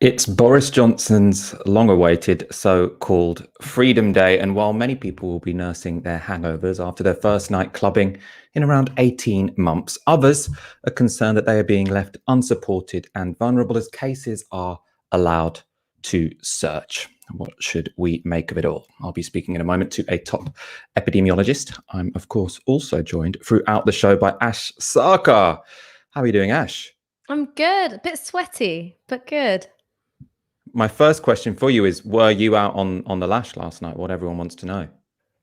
It's Boris Johnson's long-awaited so-called Freedom Day, and while many people will be nursing their hangovers after their first night clubbing in around 18 months, others are concerned that they are being left unsupported and vulnerable as cases are allowed to surge. What should we make of it all? I'll be speaking in a moment to a top epidemiologist. I'm, of course, also joined throughout the show by Ash Sarkar. How are you doing, Ash? I'm good. A bit sweaty, but good. My first question for you is, were you out on the lash last night? What everyone wants to know.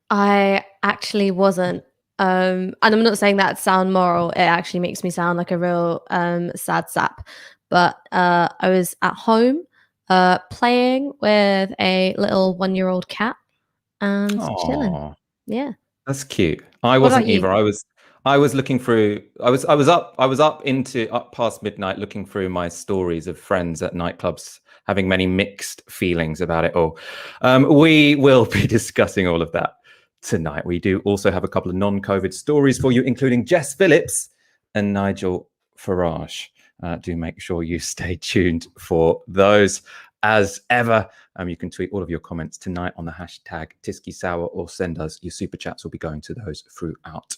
I actually wasn't. And I'm not saying that to sound moral. It actually makes me sound like a real sad sap. But I was at home playing with a little 1-year-old cat and chilling. Yeah. That's cute. I wasn't either. I was looking through. I was up past midnight looking through my stories of friends at nightclubs having many mixed feelings about it all. We will be discussing all of that tonight. We do also have a couple of non-COVID stories for you, including Jess Phillips and Nigel Farage. Do make sure you stay tuned for those. As ever, you can tweet all of your comments tonight on the hashtag TyskySour or send us your super chats. We'll be going to those throughout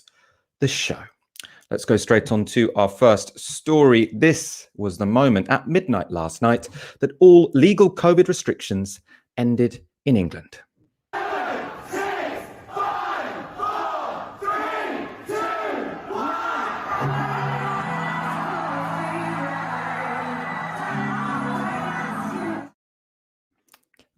the show. Let's go straight on to our first story. This was the moment at midnight last night that all legal COVID restrictions ended in England. 7, 6, 5, 4, 3, 2, 1.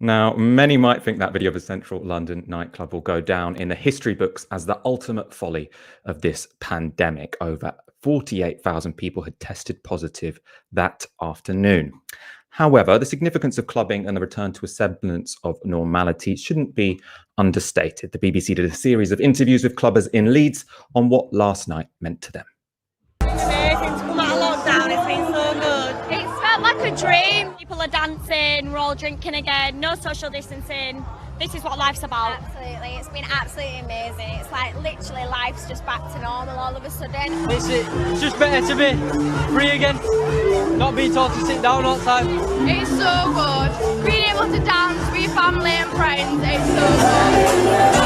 Now, many might think that video of a central London nightclub will go down in the history books as the ultimate folly of this pandemic. Over 48,000 people had tested positive that afternoon. However, the significance of clubbing and the return to a semblance of normality shouldn't be understated. The BBC did a series of interviews with clubbers in Leeds on what last night meant to them. It's amazing to come out of lockdown. It's been so good. It's felt like a dream. People are dancing, we're all drinking again, no social distancing. This is what life's about. Absolutely, it's been absolutely amazing. It's like literally life's just back to normal all of a sudden. It's just better to be free again, not being told to sit down all the time. It's so good. Being able to dance with your family and friends, it's so good.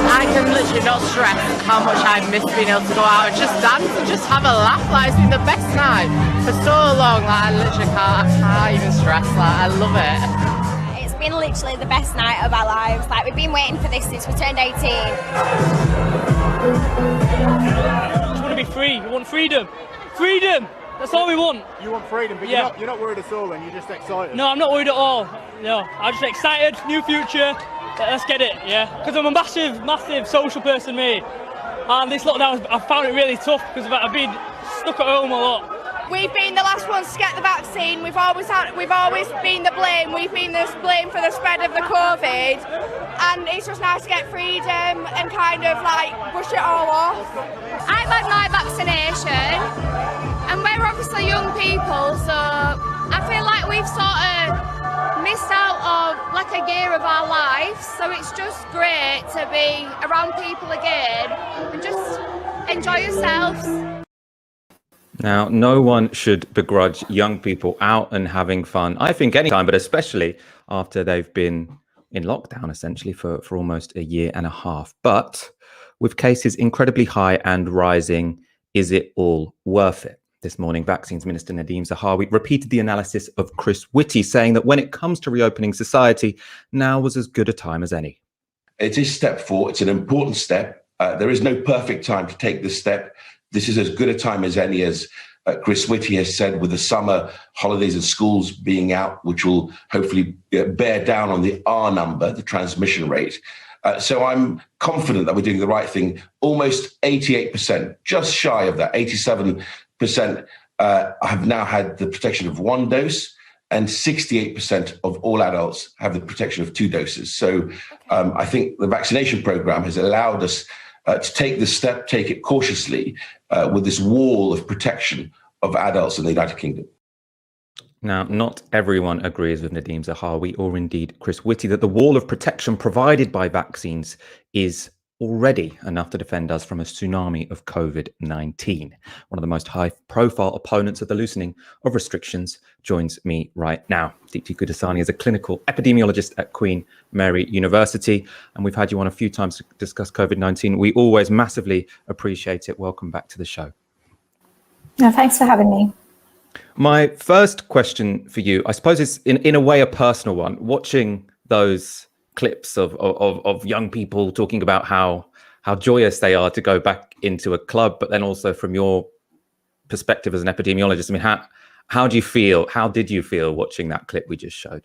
I can literally not stress how much I miss being able to go out and just dance and just have a laugh. Like, it's been the best night for so long. Like, I literally can't even stress. Like, I love it. It's been literally the best night of our lives. Like, we've been waiting for this since we turned 18. We just want to be free. We want freedom. Freedom. That's all we want. You want freedom, but yeah. you're not worried at all, and you're just excited. No, I'm not worried at all. No, I'm just excited. New future. Let's get it, yeah. Because I'm a massive social person, me. And this lockdown, I found it really tough because I've been stuck at home a lot. We've been the last ones to get the vaccine. We've always been the blame. We've been the blame for the spread of the COVID. And it's just nice to get freedom and kind of like brush it all off. I've had my vaccination, and we're obviously young people, so I feel like we've sort of missed out of like a year of our lives, so it's just great to be around people again and just enjoy yourselves. Now, no one should begrudge young people out and having fun, I think, anytime, but especially after they've been in lockdown essentially for almost a year and a half. But with cases incredibly high and rising, is it all worth it? This morning, Vaccines Minister Nadhim Zahawi repeated the analysis of Chris Whitty, saying that when it comes to reopening society, now was as good a time as any. It is step 4. It's an important step. There is no perfect time to take this step. This is as good a time as any, as Chris Whitty has said, with the summer holidays and schools being out, which will hopefully bear down on the R number, the transmission rate. So I'm confident that we're doing the right thing. Almost 88%, just shy of that, 87%. Have now had the protection of 1 dose, and 68% of all adults have the protection of 2 doses. So I think the vaccination program has allowed us to take this step, take it cautiously, with this wall of protection of adults in the United Kingdom. Now, not everyone agrees with Nadhim Zahawi or indeed Chris Whitty that the wall of protection provided by vaccines is already enough to defend us from a tsunami of COVID-19. One of the most high-profile opponents of the loosening of restrictions joins me right now. Deepti Gurdasani is a clinical epidemiologist at Queen Mary University, and we've had you on a few times to discuss COVID-19. We always massively appreciate it. Welcome back to the show. No, thanks for having me. My first question for you, I suppose, is in a way a personal one. Watching those clips of young people talking about how joyous they are to go back into a club, but then also from your perspective as an epidemiologist, I mean, how do you feel? How did you feel watching that clip we just showed?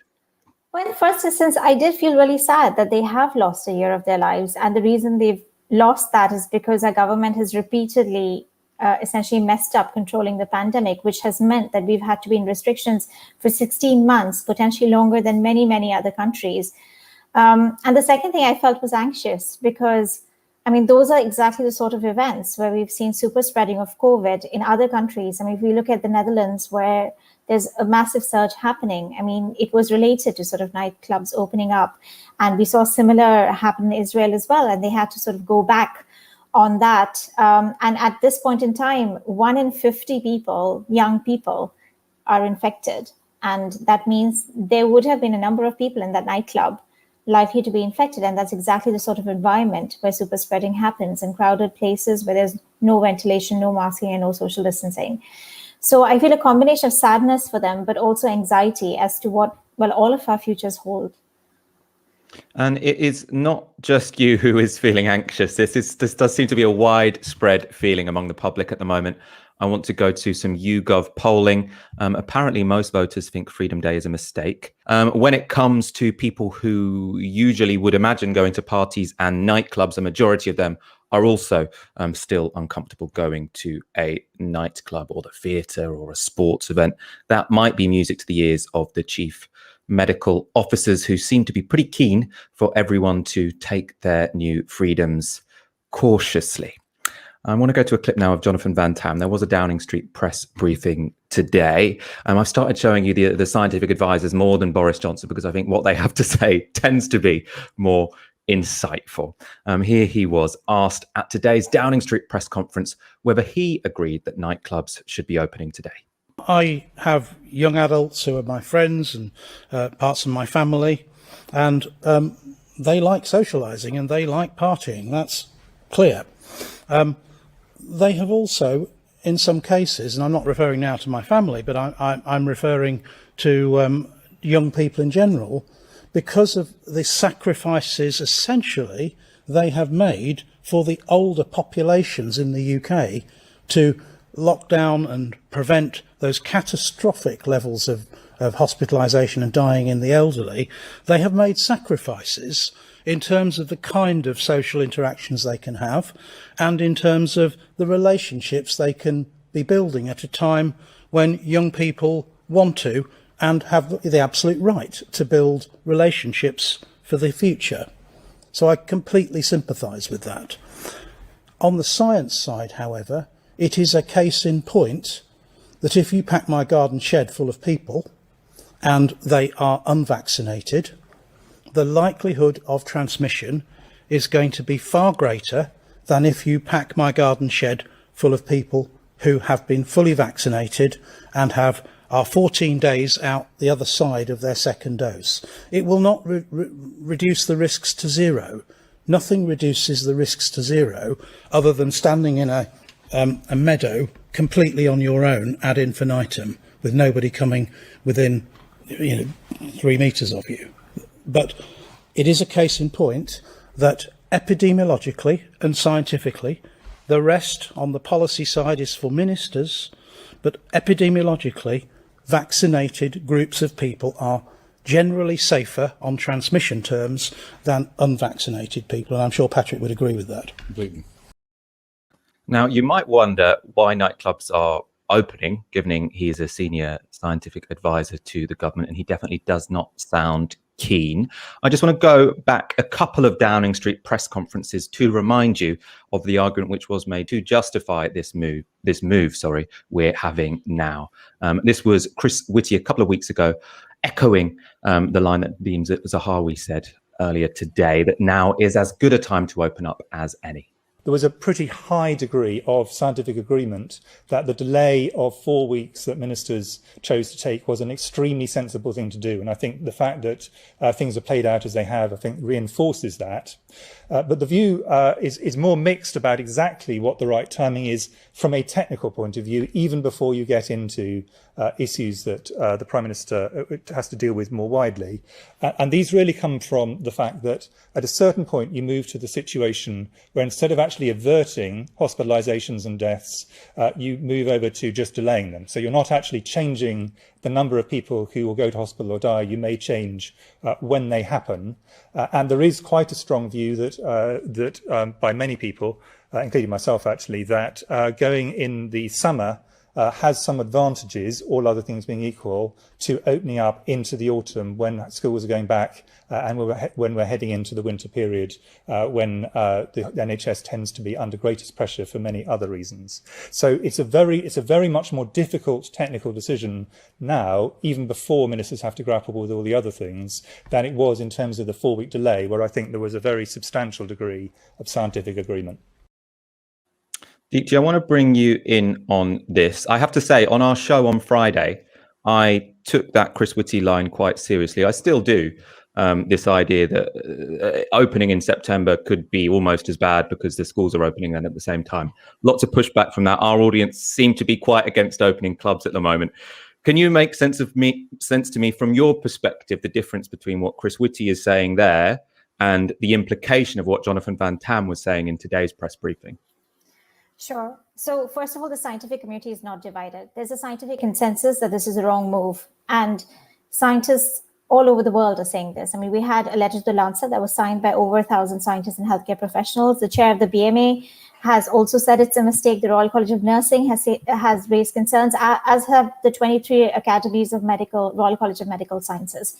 Well, in the first instance, I did feel really sad that they have lost a year of their lives. And the reason they've lost that is because our government has repeatedly essentially messed up controlling the pandemic, which has meant that we've had to be in restrictions for 16 months, potentially longer than many, many other countries. And the second thing I felt was anxious because, I mean, those are exactly the sort of events where we've seen super spreading of COVID in other countries. I mean, if we look at the Netherlands, where there's a massive surge happening, I mean, it was related to sort of nightclubs opening up. And we saw similar happen in Israel as well. And they had to sort of go back on that. And at this point in time, 1 in 50 people, young people, are infected. And that means there would have been a number of people in that nightclub likely to be infected. And that's exactly the sort of environment where super spreading happens, in crowded places where there's no ventilation, no masking, and no social distancing. So I feel a combination of sadness for them, but also anxiety as to what, well, all of our futures hold. And it is not just you who is feeling anxious. This does seem to be a widespread feeling among the public at the moment. I want to go to some YouGov polling. Apparently, most voters think Freedom Day is a mistake. When it comes to people who usually would imagine going to parties and nightclubs, a majority of them are also still uncomfortable going to a nightclub or the theatre or a sports event. That might be music to the ears of the chief medical officers, who seem to be pretty keen for everyone to take their new freedoms cautiously. I want to go to a clip now of Jonathan Van Tam. There was a Downing Street press briefing today. I've started showing you the scientific advisors more than Boris Johnson, because I think what they have to say tends to be more insightful. Here he was asked at today's Downing Street press conference whether he agreed that nightclubs should be opening today. I have young adults who are my friends and parts of my family, and they like socialising and they like partying. That's clear. They have also, in some cases, and I'm not referring now to my family, but I'm referring to young people in general, because of the sacrifices essentially they have made for the older populations in the UK to lock down and prevent those catastrophic levels of hospitalisation and dying in the elderly. They have made sacrifices in terms of the kind of social interactions they can have and in terms of the relationships they can be building at a time when young people want to and have the absolute right to build relationships for the future. So I completely sympathise with that. On the science side, however, it is a case in point that if you pack my garden shed full of people and they are unvaccinated, the likelihood of transmission is going to be far greater than if you pack my garden shed full of people who have been fully vaccinated and are 14 days out the other side of their second dose. It will not reduce the risks to zero. Nothing reduces the risks to zero other than standing in a meadow completely on your own ad infinitum with nobody coming within 3 meters of you. But it is a case in point that epidemiologically and scientifically, the rest on the policy side is for ministers, but epidemiologically, vaccinated groups of people are generally safer on transmission terms than unvaccinated people. And I'm sure Patrick would agree with that. Completely. Now, you might wonder why nightclubs are opening, given he is a senior scientific advisor to the government, and he definitely does not sound keen. I just want to go back a couple of Downing Street press conferences to remind you of the argument which was made to justify this move we're having now. This was Chris Whitty a couple of weeks ago, echoing the line that Deems Zahawi said earlier today that now is as good a time to open up as any. There was a pretty high degree of scientific agreement that the delay of 4 weeks that ministers chose to take was an extremely sensible thing to do. And I think the fact that things are played out as they have, I think reinforces that. But the view is more mixed about exactly what the right timing is from a technical point of view, even before you get into issues that the Prime Minister has to deal with more widely. And these really come from the fact that at a certain point you move to the situation where instead of actually averting hospitalizations and deaths, you move over to just delaying them. So you're not actually changing the number of people who will go to hospital or die. You may change when they happen. And there is quite a strong view that by many people, including myself actually, that going in the summer has some advantages, all other things being equal, to opening up into the autumn when schools are going back and when we're heading into the winter period, when the NHS tends to be under greatest pressure for many other reasons. So it's a very much more difficult technical decision now, even before ministers have to grapple with all the other things, than it was in terms of the 4-week delay, where I think there was a very substantial degree of scientific agreement. Deepti, I want to bring you in on this. I have to say, on our show on Friday, I took that Chris Whitty line quite seriously. I still do. This idea that opening in September could be almost as bad because the schools are opening then at the same time. Lots of pushback from that. Our audience seem to be quite against opening clubs at the moment. Can you make sense to me from your perspective, the difference between what Chris Whitty is saying there and the implication of what Jonathan Van Tam was saying in today's press briefing? Sure. So first of all, the scientific community is not divided. There's a scientific consensus that this is a wrong move. And scientists all over the world are saying this. I mean, we had a letter to the Lancet that was signed by over 1,000 scientists and healthcare professionals. The chair of the BMA has also said it's a mistake. The Royal College of Nursing has raised concerns, as have the 23 academies of Royal College of Medical Sciences.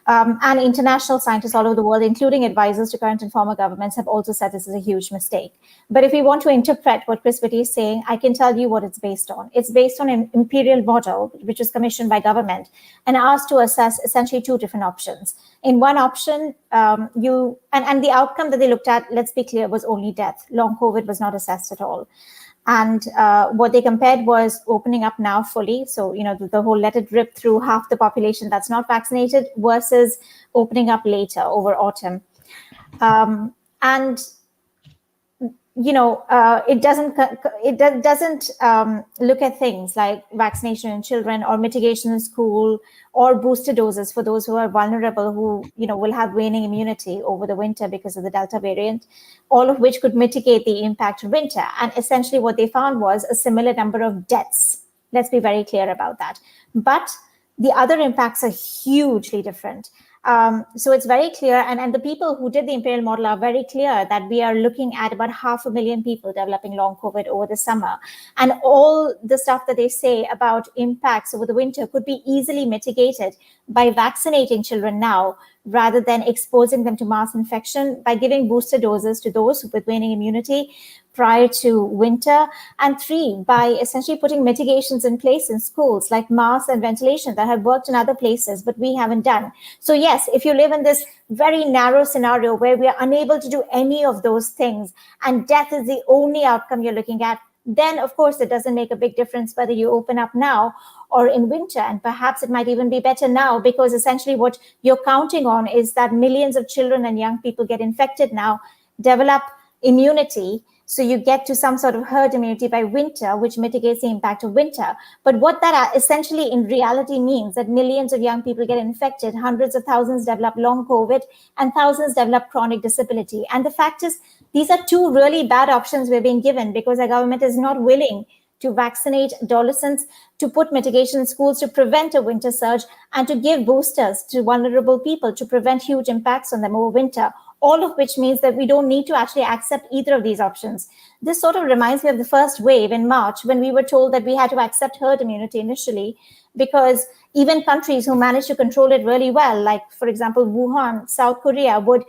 And international scientists all over the world, including advisors to current and former governments, have also said this is a huge mistake. But if we want to interpret what Chris Whitty is saying, I can tell you what it's based on. It's based on an imperial model, which was commissioned by government and asked to assess essentially two different options. In one option, and the outcome that they looked at, let's be clear, was only death. Long COVID was not assessed at all. And what they compared was opening up now fully. So, the whole let it rip through half the population that's not vaccinated versus opening up later over autumn. It doesn't look at things like vaccination in children or mitigation in school or booster doses for those who are vulnerable, who will have waning immunity over the winter because of the Delta variant, all of which could mitigate the impact of winter. And essentially what they found was a similar number of deaths. Let's be very clear about that. But the other impacts are hugely different. So it's very clear, and the people who did the imperial model are very clear that we are looking at about 500,000 people developing long COVID over the summer. And all the stuff that they say about impacts over the winter could be easily mitigated by vaccinating children now, rather than exposing them to mass infection, by giving booster doses to those with waning immunity prior to winter, and 3, by essentially putting mitigations in place in schools like masks and ventilation that have worked in other places, but we haven't done. So yes, if you live in this very narrow scenario where we are unable to do any of those things and death is the only outcome you're looking at, then of course it doesn't make a big difference whether you open up now or in winter. And perhaps it might even be better now, because essentially what you're counting on is that millions of children and young people get infected now, develop immunity, so you get to some sort of herd immunity by winter, which mitigates the impact of winter. But what that essentially in reality means that millions of young people get infected, hundreds of thousands develop long COVID, and thousands develop chronic disability. And the fact is, these are two really bad options we're being given, because our government is not willing to vaccinate adolescents, to put mitigation in schools to prevent a winter surge, and to give boosters to vulnerable people to prevent huge impacts on them over winter, all of which means that we don't need to actually accept either of these options. This sort of reminds me of the first wave in March, when we were told that we had to accept herd immunity initially, because even countries who managed to control it really well, like, for example, Wuhan, South Korea, would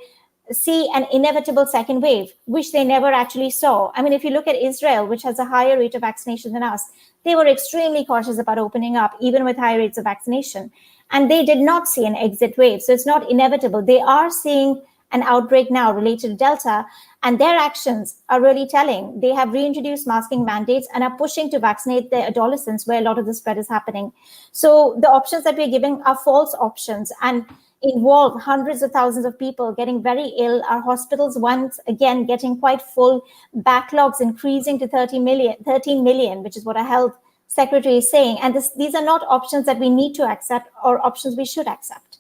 see an inevitable second wave, which they never actually saw. I mean, if you look at Israel, which has a higher rate of vaccination than us, they were extremely cautious about opening up, even with high rates of vaccination. And they did not see an exit wave. So it's not inevitable. They are seeing an outbreak now related to Delta, and their actions are really telling. They have reintroduced masking mandates and are pushing to vaccinate their adolescents where a lot of the spread is happening. So the options that we're giving are false options and involve hundreds of thousands of people getting very ill. Our hospitals once again getting quite full, backlogs increasing to 13 million, which is what our health secretary is saying. And these are not options that we need to accept or options we should accept.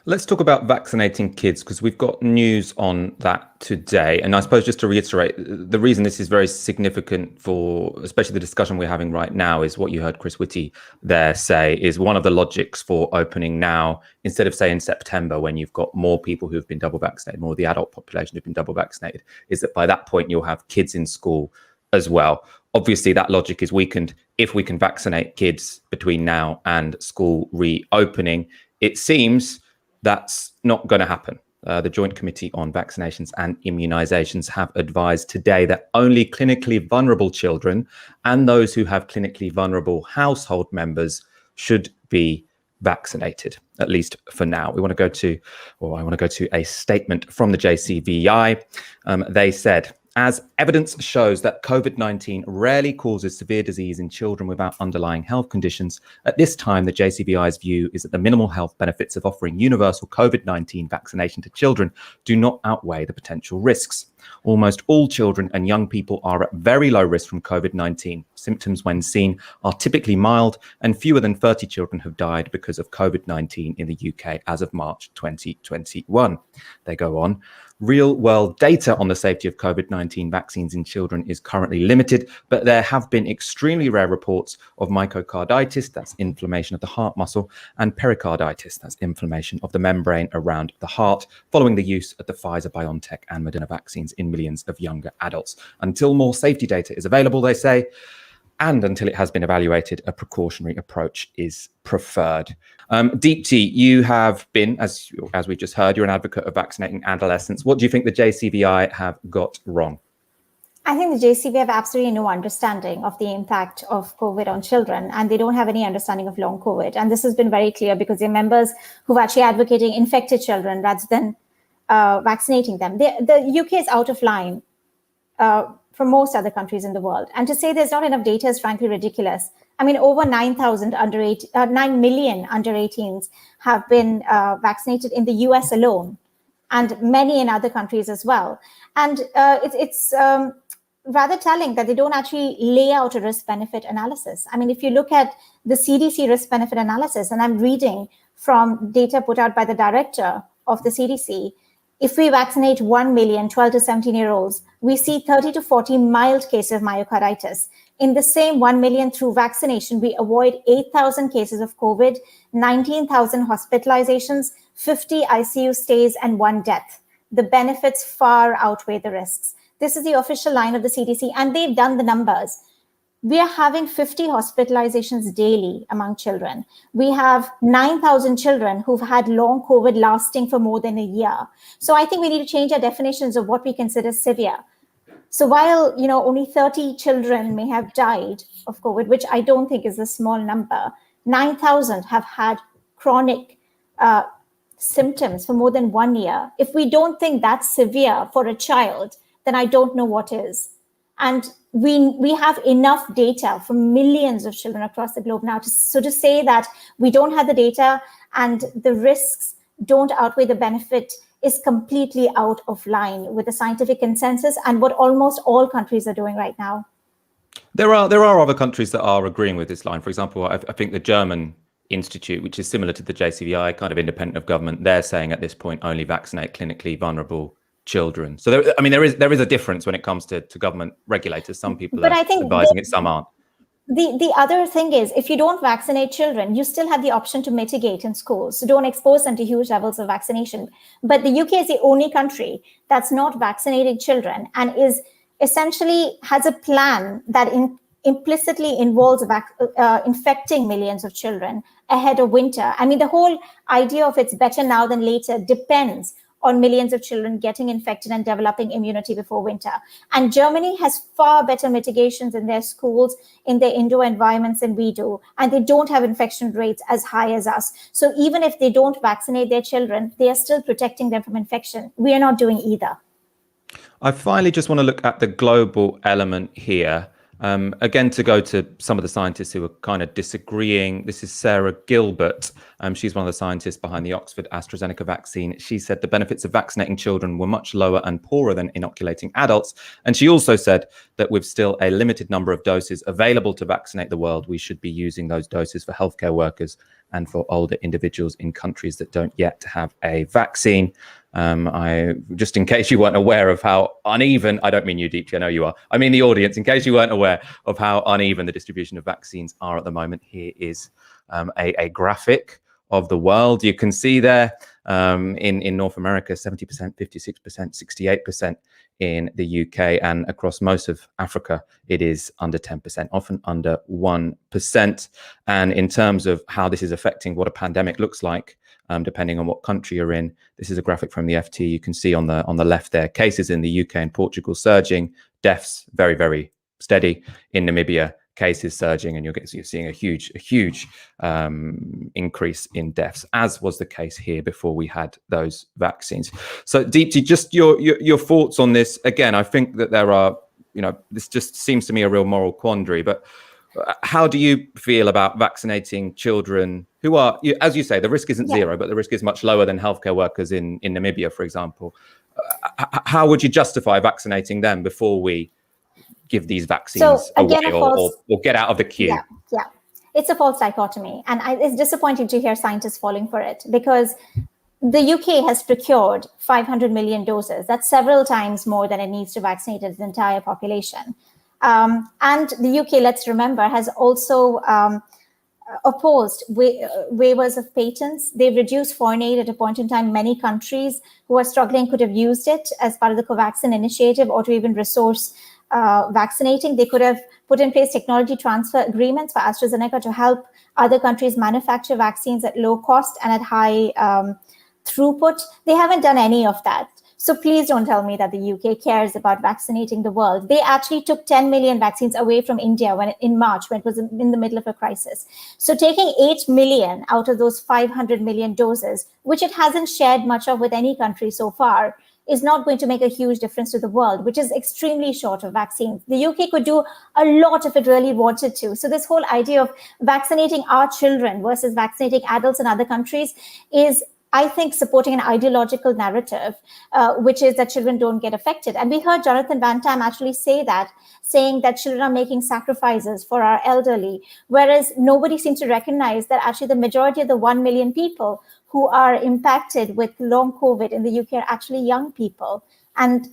Let's talk about vaccinating kids, because we've got news on that today. And I suppose just to reiterate, the reason this is very significant for especially the discussion we're having right now is what you heard Chris Whitty there say is one of the logics for opening now, instead of say in September when you've got more people who've been double vaccinated, more of the adult population who've been double vaccinated, is that by that point you'll have kids in school as well. Obviously, that logic is weakened if we can vaccinate kids between now and school reopening. It seems that's not going to happen. The Joint Committee on Vaccinations and Immunizations have advised today that only clinically vulnerable children and those who have clinically vulnerable household members should be vaccinated, at least for now. I want to go to a statement from the JCVI. They said, as evidence shows that COVID-19 rarely causes severe disease in children without underlying health conditions, at this time, the JCVI's view is that the minimal health benefits of offering universal COVID-19 vaccination to children do not outweigh the potential risks. Almost all children and young people are at very low risk from COVID-19. Symptoms, when seen, are typically mild, and fewer than 30 children have died because of COVID-19 in the UK as of March 2021. They go on. Real-world data on the safety of COVID-19 vaccines in children is currently limited, but there have been extremely rare reports of myocarditis, that's inflammation of the heart muscle, and pericarditis, that's inflammation of the membrane around the heart, following the use of the Pfizer-BioNTech and Moderna vaccines in millions of younger adults. Until more safety data is available, they say, and until it has been evaluated, a precautionary approach is preferred. Deepti, you have been, as we just heard, you're an advocate of vaccinating adolescents. What do you think the JCVI have got wrong? I think the JCVI have absolutely no understanding of the impact of COVID on children, and they don't have any understanding of long COVID. And this has been very clear because they're members who've actually advocating infected children rather than vaccinating them. The UK is out of line from most other countries in the world. And to say there's not enough data is frankly ridiculous. I mean, over 9 million under 18s have been vaccinated in the US alone, and many in other countries as well. And it's rather telling that they don't actually lay out a risk-benefit analysis. I mean, if you look at the CDC risk-benefit analysis, and I'm reading from data put out by the director of the CDC, if we vaccinate 1 million 12 to 17-year-olds, we see 30 to 40 mild cases of myocarditis. In the same 1 million through vaccination, we avoid 8,000 cases of COVID, 19,000 hospitalizations, 50 ICU stays, and 1 death. The benefits far outweigh the risks. This is the official line of the CDC, and they've done the numbers. We are having 50 hospitalizations daily among children. We have 9,000 children who've had long COVID lasting for more than a year. So I think we need to change our definitions of what we consider severe. So while, only 30 children may have died of COVID, which I don't think is a small number, 9,000 have had chronic symptoms for more than 1 year. If we don't think that's severe for a child, then I don't know what is. And we have enough data for millions of children across the globe now. To say that we don't have the data and the risks don't outweigh the benefit is completely out of line with the scientific consensus and what almost all countries are doing right now. There are other countries that are agreeing with this line. For example, I think the German Institute, which is similar to the JCVI, kind of independent of government, they're saying at this point only vaccinate clinically vulnerable children. So there is a difference when it comes to government regulators. Some people are advising it, some aren't. The other thing is, if you don't vaccinate children, you still have the option to mitigate in schools. So don't expose them to huge levels of vaccination. But the UK is the only country that's not vaccinating children and is essentially has a plan that implicitly involves infecting millions of children ahead of winter. I mean, the whole idea of it's better now than later depends on millions of children getting infected and developing immunity before winter. And Germany has far better mitigations in their schools, in their indoor environments than we do. And they don't have infection rates as high as us. So even if they don't vaccinate their children, they are still protecting them from infection. We are not doing either. I finally just want to look at the global element here. Again, to go to some of the scientists who are kind of disagreeing. This is Sarah Gilbert. She's one of the scientists behind the Oxford AstraZeneca vaccine. She said the benefits of vaccinating children were much lower and poorer than inoculating adults. And she also said that with still a limited number of doses available to vaccinate the world, we should be using those doses for healthcare workers and for older individuals in countries that don't yet have a vaccine. I just, in case you weren't aware of how uneven, I don't mean you, Deepti, I know you are, I mean the audience, in case you weren't aware of how uneven the distribution of vaccines are at the moment, here is a graphic of the world. You can see there in North America, 70%, 56%, 68% in the UK, and across most of Africa, it is under 10%, often under 1%. And in terms of how this is affecting what a pandemic looks like, depending on what country you're in, this is a graphic from the FT. You can see on the left there, cases in the UK and Portugal surging, deaths very, very steady. In Namibia, cases surging, and you're seeing a huge increase in deaths, as was the case here before we had those vaccines. So Deepti, just your thoughts on this. Again, I think that there are, this just seems to me a real moral quandary, but how do you feel about vaccinating children who are, as you say, the risk isn't zero, but the risk is much lower than healthcare workers in Namibia, for example? How would you justify vaccinating them before we give these vaccines away or get out of the queue? Yeah. It's a false dichotomy. And it's disappointing to hear scientists falling for it, because the UK has procured 500 million doses. That's several times more than it needs to vaccinate its entire population. And the UK, let's remember, has also opposed waivers of patents. They've reduced foreign aid at a point in time. Many countries who are struggling could have used it as part of the COVAXIN initiative, or to even resource vaccinating. They could have put in place technology transfer agreements for AstraZeneca to help other countries manufacture vaccines at low cost and at high throughput. They haven't done any of that. So please don't tell me that the UK cares about vaccinating the world. They actually took 10 million vaccines away from India in March, when it was in the middle of a crisis. So taking 8 million out of those 500 million doses, which it hasn't shared much of with any country so far, is not going to make a huge difference to the world, which is extremely short of vaccines. The UK could do a lot if it really wanted to. So this whole idea of vaccinating our children versus vaccinating adults in other countries is, I think, supporting an ideological narrative, which is that children don't get affected. And we heard Jonathan Van Tam actually saying that children are making sacrifices for our elderly, whereas nobody seems to recognize that actually the majority of the 1 million people who are impacted with long COVID in the UK are actually young people. And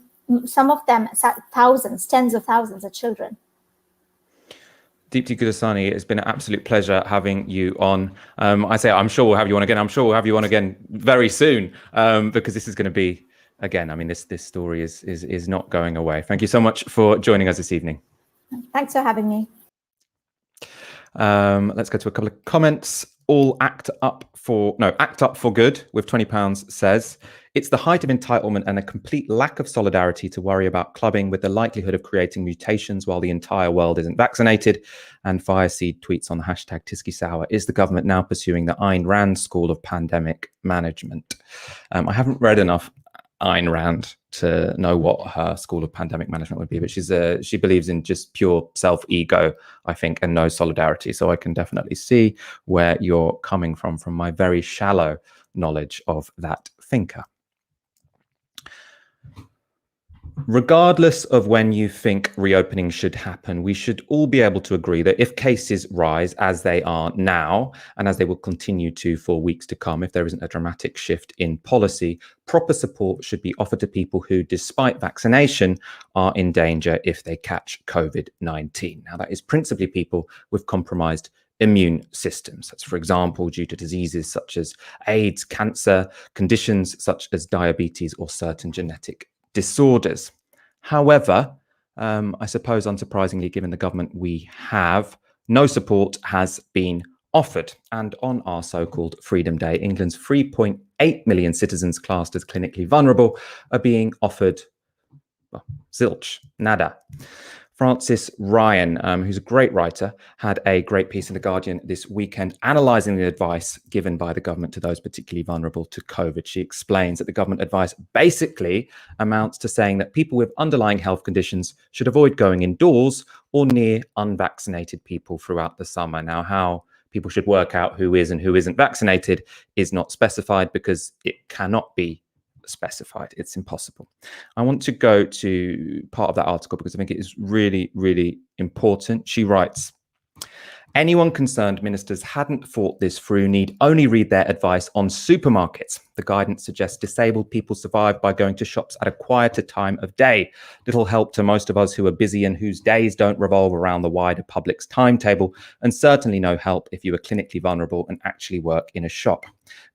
some of them, thousands, tens of thousands of children. Deepti Gurdasani, it's been an absolute pleasure having you on. I'm sure we'll have you on again. I'm sure we'll have you on again very soon, because this is going to be, again, I mean, this story is not going away. Thank you so much for joining us this evening. Thanks for having me. Let's go to a couple of comments. Act Up for Good with £20 says, it's the height of entitlement and a complete lack of solidarity to worry about clubbing with the likelihood of creating mutations while the entire world isn't vaccinated. And Fireseed tweets on the hashtag Tysky Sour, is the government now pursuing the Ayn Rand school of pandemic management? I haven't read enough Ayn Rand to know what her school of pandemic management would be, but she believes in just pure self-ego, I think, and no solidarity. So I can definitely see where you're coming from my very shallow knowledge of that thinker. Regardless of when you think reopening should happen, we should all be able to agree that if cases rise as they are now, and as they will continue to for weeks to come, if there isn't a dramatic shift in policy, proper support should be offered to people who, despite vaccination, are in danger if they catch COVID-19. Now, that is principally people with compromised immune systems. That's, for example, due to diseases such as AIDS, cancer, conditions such as diabetes, or certain genetic disorders. However, I suppose unsurprisingly, given the government we have, no support has been offered. And on our so-called Freedom Day, England's 3.8 million citizens classed as clinically vulnerable are being offered, well, zilch, nada. Francis Ryan, who's a great writer, had a great piece in The Guardian this weekend analysing the advice given by the government to those particularly vulnerable to COVID. She explains that the government advice basically amounts to saying that people with underlying health conditions should avoid going indoors or near unvaccinated people throughout the summer. Now, how people should work out who is and who isn't vaccinated is not specified because it cannot be specified. It's impossible. I want to go to part of that article because I think it is really, really important. She writes, anyone concerned ministers hadn't thought this through need only read their advice on supermarkets. The guidance suggests disabled people survive by going to shops at a quieter time of day. Little help to most of us who are busy and whose days don't revolve around the wider public's timetable, and certainly no help if you are clinically vulnerable and actually work in a shop.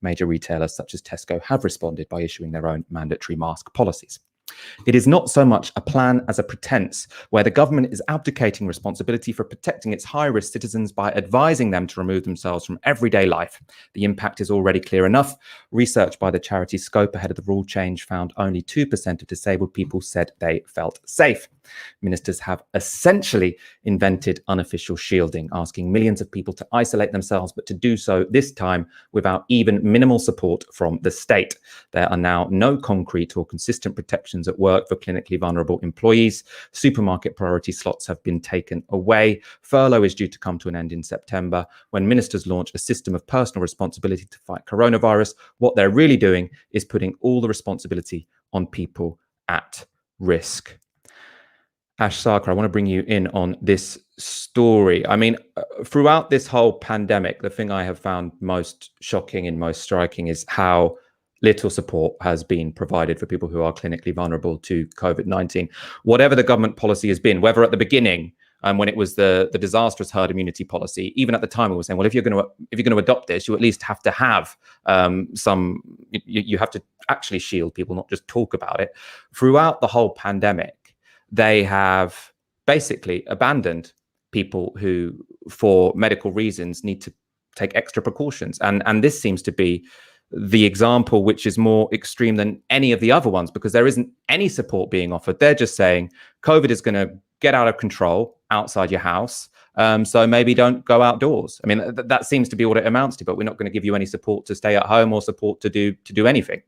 Major retailers such as Tesco have responded by issuing their own mandatory mask policies. It is not so much a plan as a pretense, where the government is abdicating responsibility for protecting its high-risk citizens by advising them to remove themselves from everyday life. The impact is already clear enough. Research by the charity Scope ahead of the rule change found only 2% of disabled people said they felt safe. Ministers have essentially invented unofficial shielding, asking millions of people to isolate themselves, but to do so this time without even minimal support from the state. There are now no concrete or consistent protections at work for clinically vulnerable employees. Supermarket priority slots have been taken away. Furlough is due to come to an end in September. When ministers launch a system of personal responsibility to fight coronavirus, what they're really doing is putting all the responsibility on people at risk. Ash Sarkar, I want to bring you in on this story. I mean, throughout this whole pandemic, the thing I have found most shocking and most striking is how little support has been provided for people who are clinically vulnerable to COVID-19. Whatever the government policy has been, whether at the beginning, when it was the disastrous herd immunity policy, even at the time we were saying, well, if you're going to adopt this, you at least have to have you have to actually shield people, not just talk about it. Throughout the whole pandemic, they have basically abandoned people who, for medical reasons, need to take extra precautions. And this seems to be the example which is more extreme than any of the other ones, because there isn't any support being offered. They're just saying COVID is going to get out of control outside your house. So maybe don't go outdoors. I mean, that seems to be what it amounts to, but we're not going to give you any support to stay at home or support to do anything.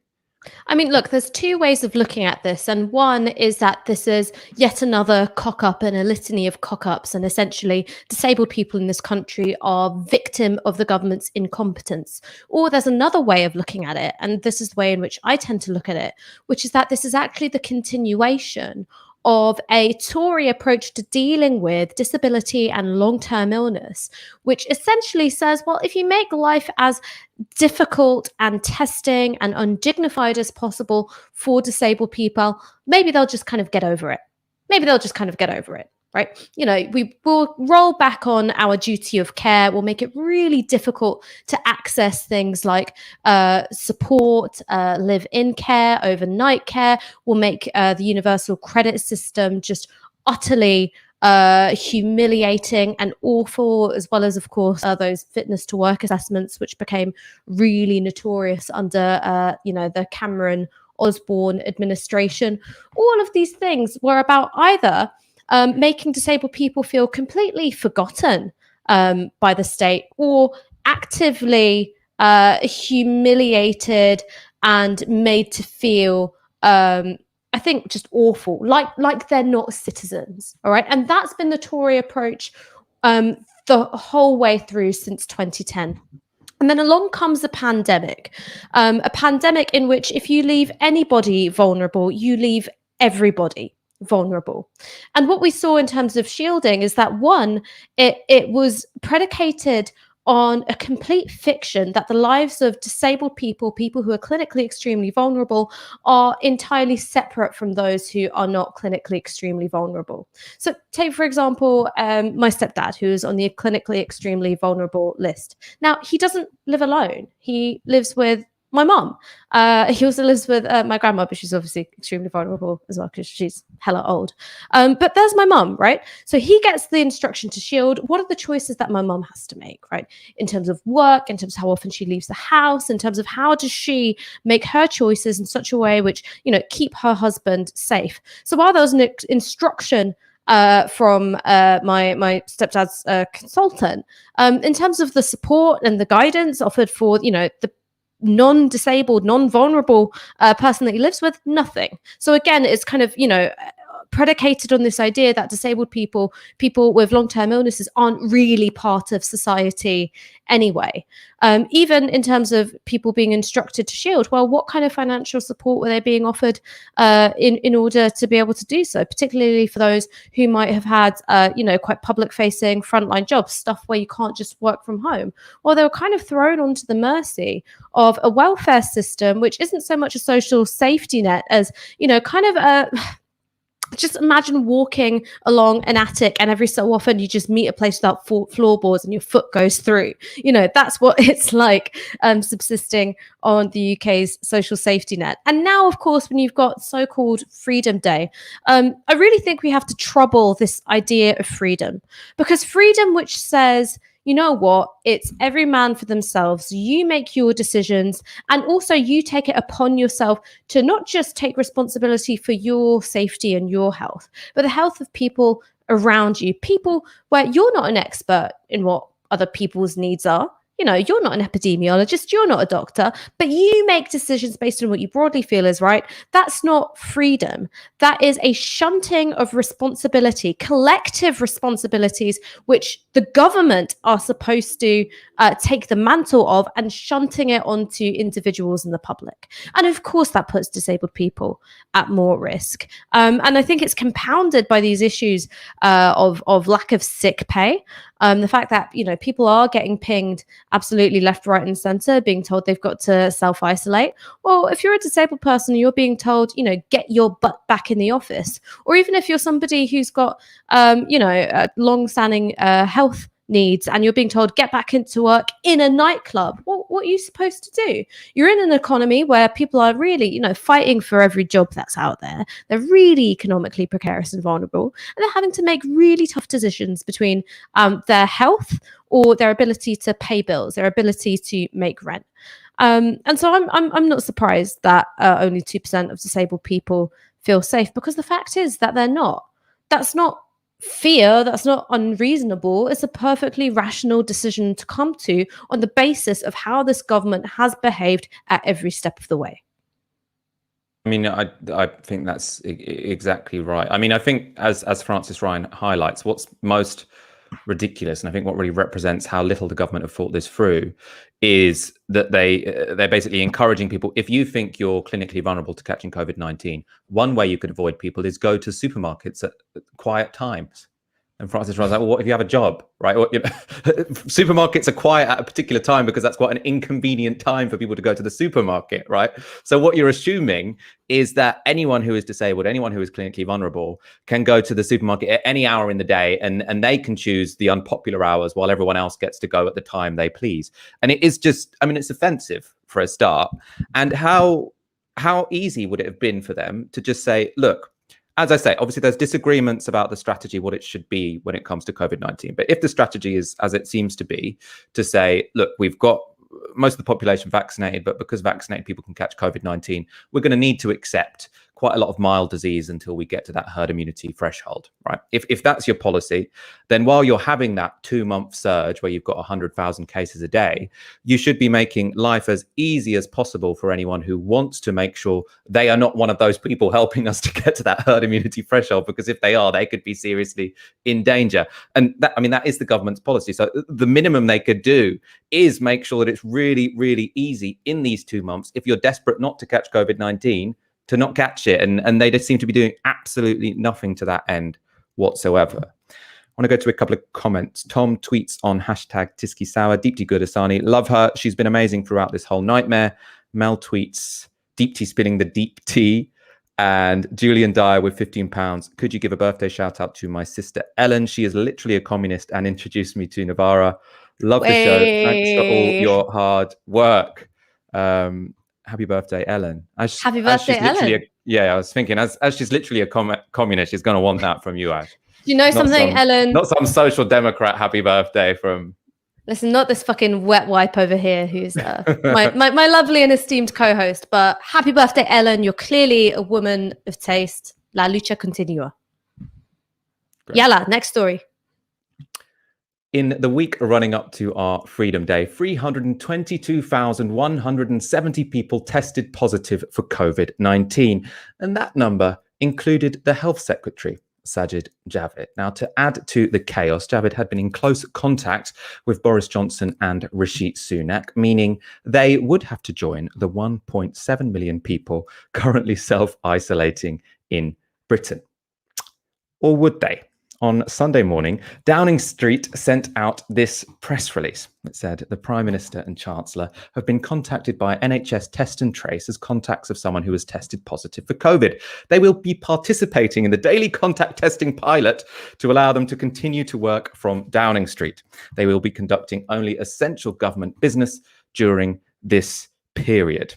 I mean, look, there's two ways of looking at this. And one is that this is yet another cock-up and a litany of cock-ups. And essentially, disabled people in this country are victim of the government's incompetence. Or there's another way of looking at it. And this is the way in which I tend to look at it, which is that this is actually the continuation of a Tory approach to dealing with disability and long-term illness, which essentially says, well, if you make life as difficult and testing and undignified as possible for disabled people, maybe they'll just kind of get over it. Right? You know, we will roll back on our duty of care. We'll make it really difficult to access things like support, live-in care, overnight care. We'll make the universal credit system just utterly humiliating and awful, as well as, of course, those fitness to work assessments, which became really notorious under, the Cameron Osborne administration. All of these things were about either making disabled people feel completely forgotten by the state, or actively humiliated and made to feel, I think, just awful, like they're not citizens. All right. And that's been the Tory approach the whole way through since 2010. And then along comes a pandemic in which if you leave anybody vulnerable, you leave everybody vulnerable. And what we saw in terms of shielding is that, one, it was predicated on a complete fiction that the lives of disabled people who are clinically extremely vulnerable, are entirely separate from those who are not clinically extremely vulnerable. So take, for example, my stepdad, who is on the clinically extremely vulnerable list. Now, he doesn't live alone. He lives with my mum. He also lives with my grandma, but she's obviously extremely vulnerable as well because she's hella old. But there's my mum, right? So he gets the instruction to shield. What are the choices that my mum has to make, right? In terms of work, in terms of how often she leaves the house, in terms of how does she make her choices in such a way which, keep her husband safe. So while there was an instruction from my stepdad's consultant, in terms of the support and the guidance offered for, the non-disabled, non-vulnerable person that he lives with, nothing. So again, it's kind of, predicated on this idea that disabled people with long-term illnesses aren't really part of society anyway. Even in terms of people being instructed to shield, well, what kind of financial support were they being offered in order to be able to do so, particularly for those who might have had, quite public-facing frontline jobs, stuff where you can't just work from home? Well, they were kind of thrown onto the mercy of a welfare system, which isn't so much a social safety net as, kind of a... Just imagine walking along an attic and every so often you just meet a place without floorboards and your foot goes through. That's what it's like subsisting on the UK's social safety net. And now, of course, when you've got so-called Freedom Day, I really think we have to trouble this idea of freedom, because freedom which says, you know what, it's every man for themselves. You make your decisions, and also you take it upon yourself to not just take responsibility for your safety and your health, but the health of people around you, people where you're not an expert in what other people's needs are. You're not an epidemiologist, you're not a doctor, but you make decisions based on what you broadly feel is right. That's not freedom. That is a shunting of responsibility, collective responsibilities, which the government are supposed to take the mantle of, and shunting it onto individuals and the public. And of course, that puts disabled people at more risk. And I think it's compounded by these issues of lack of sick pay. The fact that, people are getting pinged absolutely left, right, and center, being told they've got to self-isolate. Well, if you're a disabled person, you're being told, get your butt back in the office. Or even if you're somebody who's got, long-standing health needs, and you're being told, get back into work in a nightclub. Well, what are you supposed to do? You're in an economy where people are really, fighting for every job that's out there. They're really economically precarious and vulnerable, and they're having to make really tough decisions between their health or their ability to pay bills, their ability to make rent. And so I'm not surprised that only 2% of disabled people feel safe, because the fact is that they're not. That's not fear, that's not unreasonable. It's a perfectly rational decision to come to on the basis of how this government has behaved at every step of the way. I mean, I think that's exactly right. I mean, I think as Francis Ryan highlights, what's most ridiculous, and I think what really represents how little the government have thought this through, is that they're basically encouraging people. If you think you're clinically vulnerable to catching COVID-19, one way you could avoid people is go to supermarkets at quiet times. And Francis was like, well, what if you have a job, right? Or, supermarkets are quiet at a particular time because that's quite an inconvenient time for people to go to the supermarket, right? So what you're assuming is that anyone who is disabled, anyone who is clinically vulnerable, can go to the supermarket at any hour in the day, and they can choose the unpopular hours while everyone else gets to go at the time they please. And it is just, I mean, it's offensive for a start. And how easy would it have been for them to just say, look, as I say, obviously there's disagreements about the strategy, what it should be when it comes to COVID-19. But if the strategy is, as it seems to be, to say, look, we've got most of the population vaccinated, but because vaccinated people can catch COVID-19, we're going to need to accept quite a lot of mild disease until we get to that herd immunity threshold, right? If that's your policy, then while you're having that 2-month surge where you've got 100,000 cases a day, you should be making life as easy as possible for anyone who wants to make sure they are not one of those people helping us to get to that herd immunity threshold, because if they are, they could be seriously in danger. And that, I mean, that is the government's policy. So the minimum they could do is make sure that it's really, really easy in these 2 months, if you're desperate not to catch COVID-19, to not catch it. And they just seem to be doing absolutely nothing to that end whatsoever. I want to go to a couple of comments. Tom tweets on hashtag Tysky Sour. Deepti Gurdasani, love her. She's been amazing throughout this whole nightmare. Mel tweets, Deepti spilling the deep tea. And Julian Dyer with £15. Could you give a birthday shout out to my sister Ellen? She is literally a communist and introduced me to Novara. Love the show. Thanks for all your hard work. happy birthday, Ellen. Happy birthday, Ellen. I was thinking, as she's literally a communist, she's going to want that from you, Ash. Do you know something, Ellen? Not some social democrat happy birthday from... Listen, not this fucking wet wipe over here who's my lovely and esteemed co-host, but happy birthday, Ellen. You're clearly a woman of taste. La lucha continua. Great. Yalla, next story. In the week running up to our Freedom Day, 322,170 people tested positive for COVID-19. And that number included the Health Secretary, Sajid Javid. Now, to add to the chaos, Javid had been in close contact with Boris Johnson and Rishi Sunak, meaning they would have to join the 1.7 million people currently self-isolating in Britain. Or would they? On Sunday morning, Downing Street sent out this press release that said the Prime Minister and Chancellor have been contacted by NHS Test and Trace as contacts of someone who has tested positive for COVID. They will be participating in the daily contact testing pilot to allow them to continue to work from Downing Street. They will be conducting only essential government business during this period.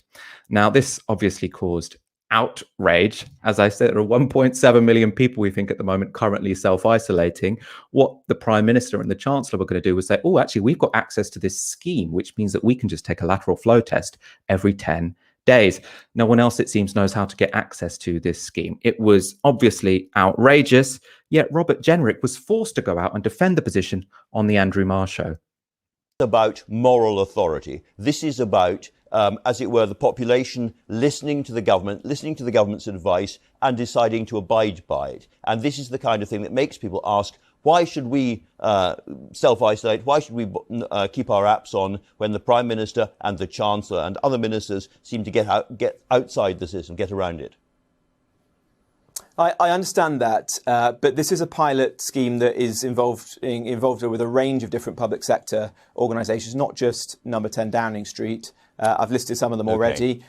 Now, this obviously caused outrage. As I said, there are 1.7 million people, we think, at the moment currently self-isolating. What the Prime Minister and the Chancellor were going to do was say, oh, actually, we've got access to this scheme, which means that we can just take a lateral flow test every 10 days. No one else, it seems, knows how to get access to this scheme. It was obviously outrageous, yet Robert Jenrick was forced to go out and defend the position on the Andrew Marr show. About moral authority. This is about as it were, the population listening to the government, listening to the government's advice and deciding to abide by it. And this is the kind of thing that makes people ask, why should we self-isolate? Why should we keep our apps on when the Prime Minister and the Chancellor and other ministers seem to get outside the system, get around it? I understand that, but this is a pilot scheme that is involved with a range of different public sector organisations, not just Number 10 Downing Street. I've listed some of them already.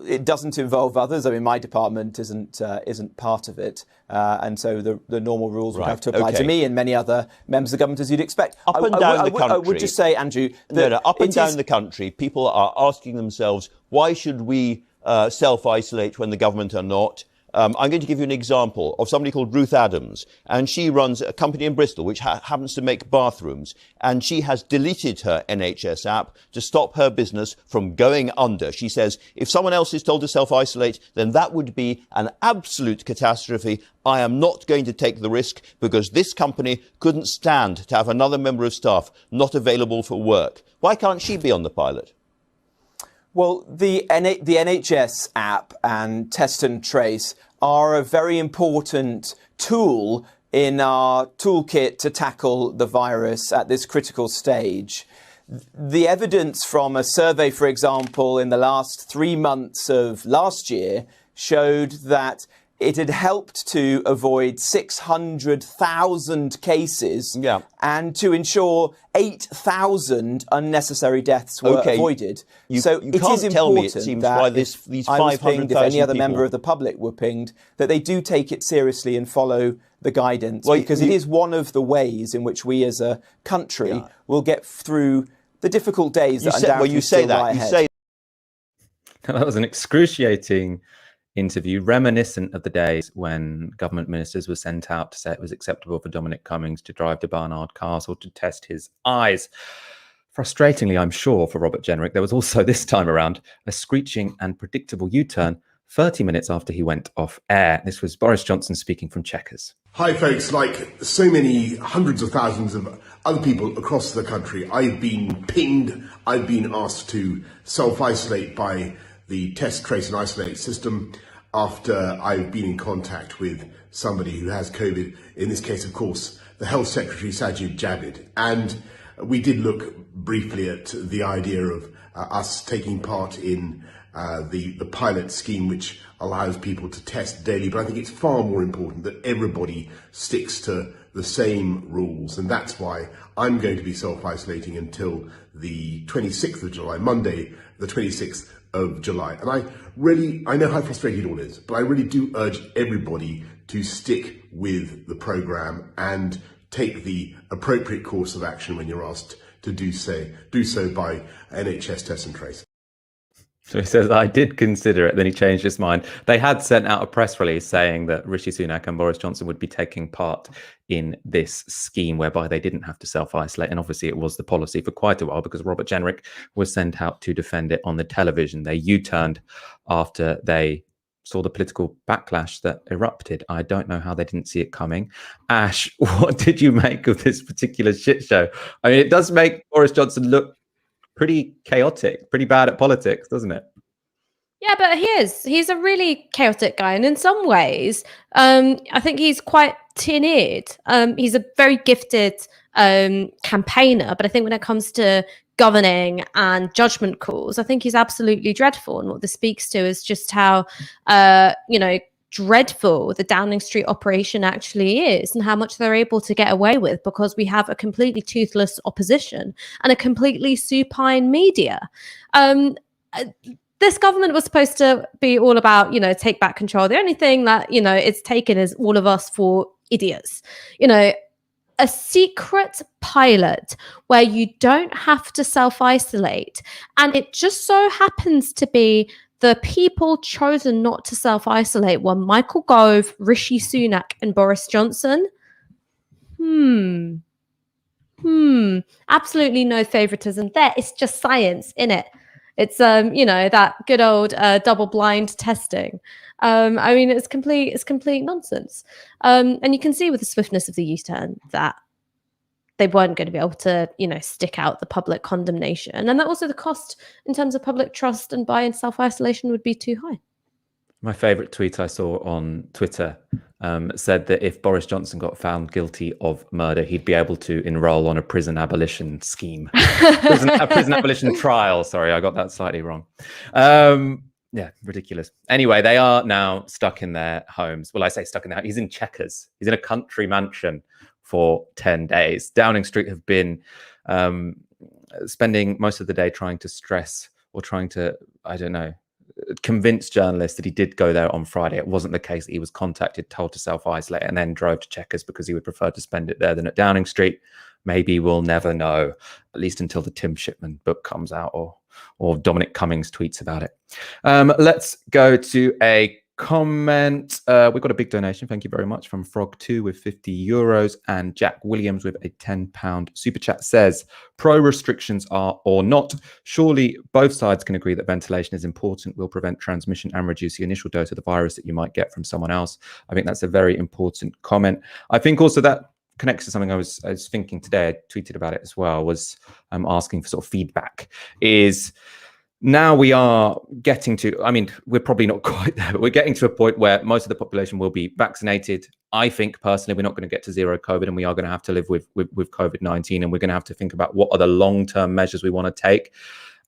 It doesn't involve others. I mean, my department isn't part of it, and so the normal rules would have to apply to me and many other members of government, as you'd expect. Up and down the country. I would just say, Andrew, that up and down the country, people are asking themselves, why should we self-isolate when the government are not? I'm going to give you an example of somebody called Ruth Adams, and she runs a company in Bristol which happens to make bathrooms, and she has deleted her NHS app to stop her business from going under. She says, if someone else is told to self-isolate, then that would be an absolute catastrophe. I am not going to take the risk because this company couldn't stand to have another member of staff not available for work. Why can't she be on the pilot? Well, the NHS app and Test and Trace are a very important tool in our toolkit to tackle the virus at this critical stage. The evidence from a survey, for example, in the last 3 months of last year showed that it had helped to avoid 600,000 cases and to ensure 8,000 unnecessary deaths were avoided. So it is important that these I was pinged, if any other member of the public were pinged, that they do take it seriously and follow the guidance, because it is one of the ways in which we as a country will get through the difficult days that undoubtedly still lie ahead. That was an excruciating interview, reminiscent of the days when government ministers were sent out to say it was acceptable for Dominic Cummings to drive to Barnard Castle to test his eyes. Frustratingly, I'm sure, for Robert Jenrick, there was also this time around a screeching and predictable U-turn 30 minutes after he went off air. This was Boris Johnson speaking from Chequers. Hi folks, like so many hundreds of thousands of other people across the country, I've been pinged, I've been asked to self-isolate by the test, trace and isolate system after I've been in contact with somebody who has COVID, in this case, of course, the Health Secretary, Sajid Javid. And we did look briefly at the idea of us taking part in the pilot scheme, which allows people to test daily. But I think it's far more important that everybody sticks to the same rules. And that's why I'm going to be self-isolating until the 26th of July, Monday, the 26th of July. And I know how frustrating it all is, but I really do urge everybody to stick with the programme and take the appropriate course of action when you're asked to do so by NHS Test and Trace. So he says, I did consider it. Then he changed his mind. They had sent out a press release saying that Rishi Sunak and Boris Johnson would be taking part in this scheme whereby they didn't have to self-isolate. And obviously it was the policy for quite a while because Robert Jenrick was sent out to defend it on the television. They U-turned after they saw the political backlash that erupted. I don't know how they didn't see it coming. Ash, what did you make of this particular shit show? I mean, it does make Boris Johnson look pretty chaotic, pretty bad at politics, doesn't it? Yeah, but he's a really chaotic guy, and in some ways I think he's quite tin-eared. He's a very gifted campaigner, but I think when it comes to governing and judgment calls, I think he's absolutely dreadful. And what this speaks to is just how dreadful the Downing Street operation actually is, and how much they're able to get away with because we have a completely toothless opposition and a completely supine media. This government was supposed to be all about, take back control. The only thing that, it's taken is all of us for idiots. A secret pilot where you don't have to self-isolate. And it just so happens to be the people chosen not to self-isolate were Michael Gove, Rishi Sunak, and Boris Johnson. Absolutely no favoritism there. It's just science, innit? It's that good old double-blind testing. I mean, it's complete nonsense. And you can see with the swiftness of the U-turn that they weren't going to be able to, stick out the public condemnation. And that also the cost in terms of public trust and buy-in self-isolation would be too high. My favorite tweet I saw on Twitter said that if Boris Johnson got found guilty of murder, he'd be able to enroll on a prison abolition scheme. A prison abolition trial. Sorry, I got that slightly wrong. Yeah, ridiculous. Anyway, they are now stuck in their homes. Well, I say stuck in their homes. He's in Chequers. He's in a country mansion for 10 days. Downing Street have been spending most of the day trying to stress or trying to, convince journalists that he did go there on Friday. It wasn't the case that he was contacted, told to self-isolate, and then drove to Chequers because he would prefer to spend it there than at Downing Street. Maybe we'll never know, at least until the Tim Shipman book comes out or Dominic Cummings tweets about it. Let's go to a comment. We've got a big donation. Thank you very much from Frog2 with €50. And Jack Williams with a £10 super chat says, pro restrictions are or not. Surely both sides can agree that ventilation is important, will prevent transmission and reduce the initial dose of the virus that you might get from someone else. I think that's a very important comment. I think also that connects to something I was thinking today. I tweeted about it as well, was asking for sort of feedback. Is now we are getting to, we're probably not quite there, but we're getting to a point where most of the population will be vaccinated. I think personally, we're not going to get to zero COVID, and we are going to have to live with COVID-19, and we're going to have to think about what are the long-term measures we want to take.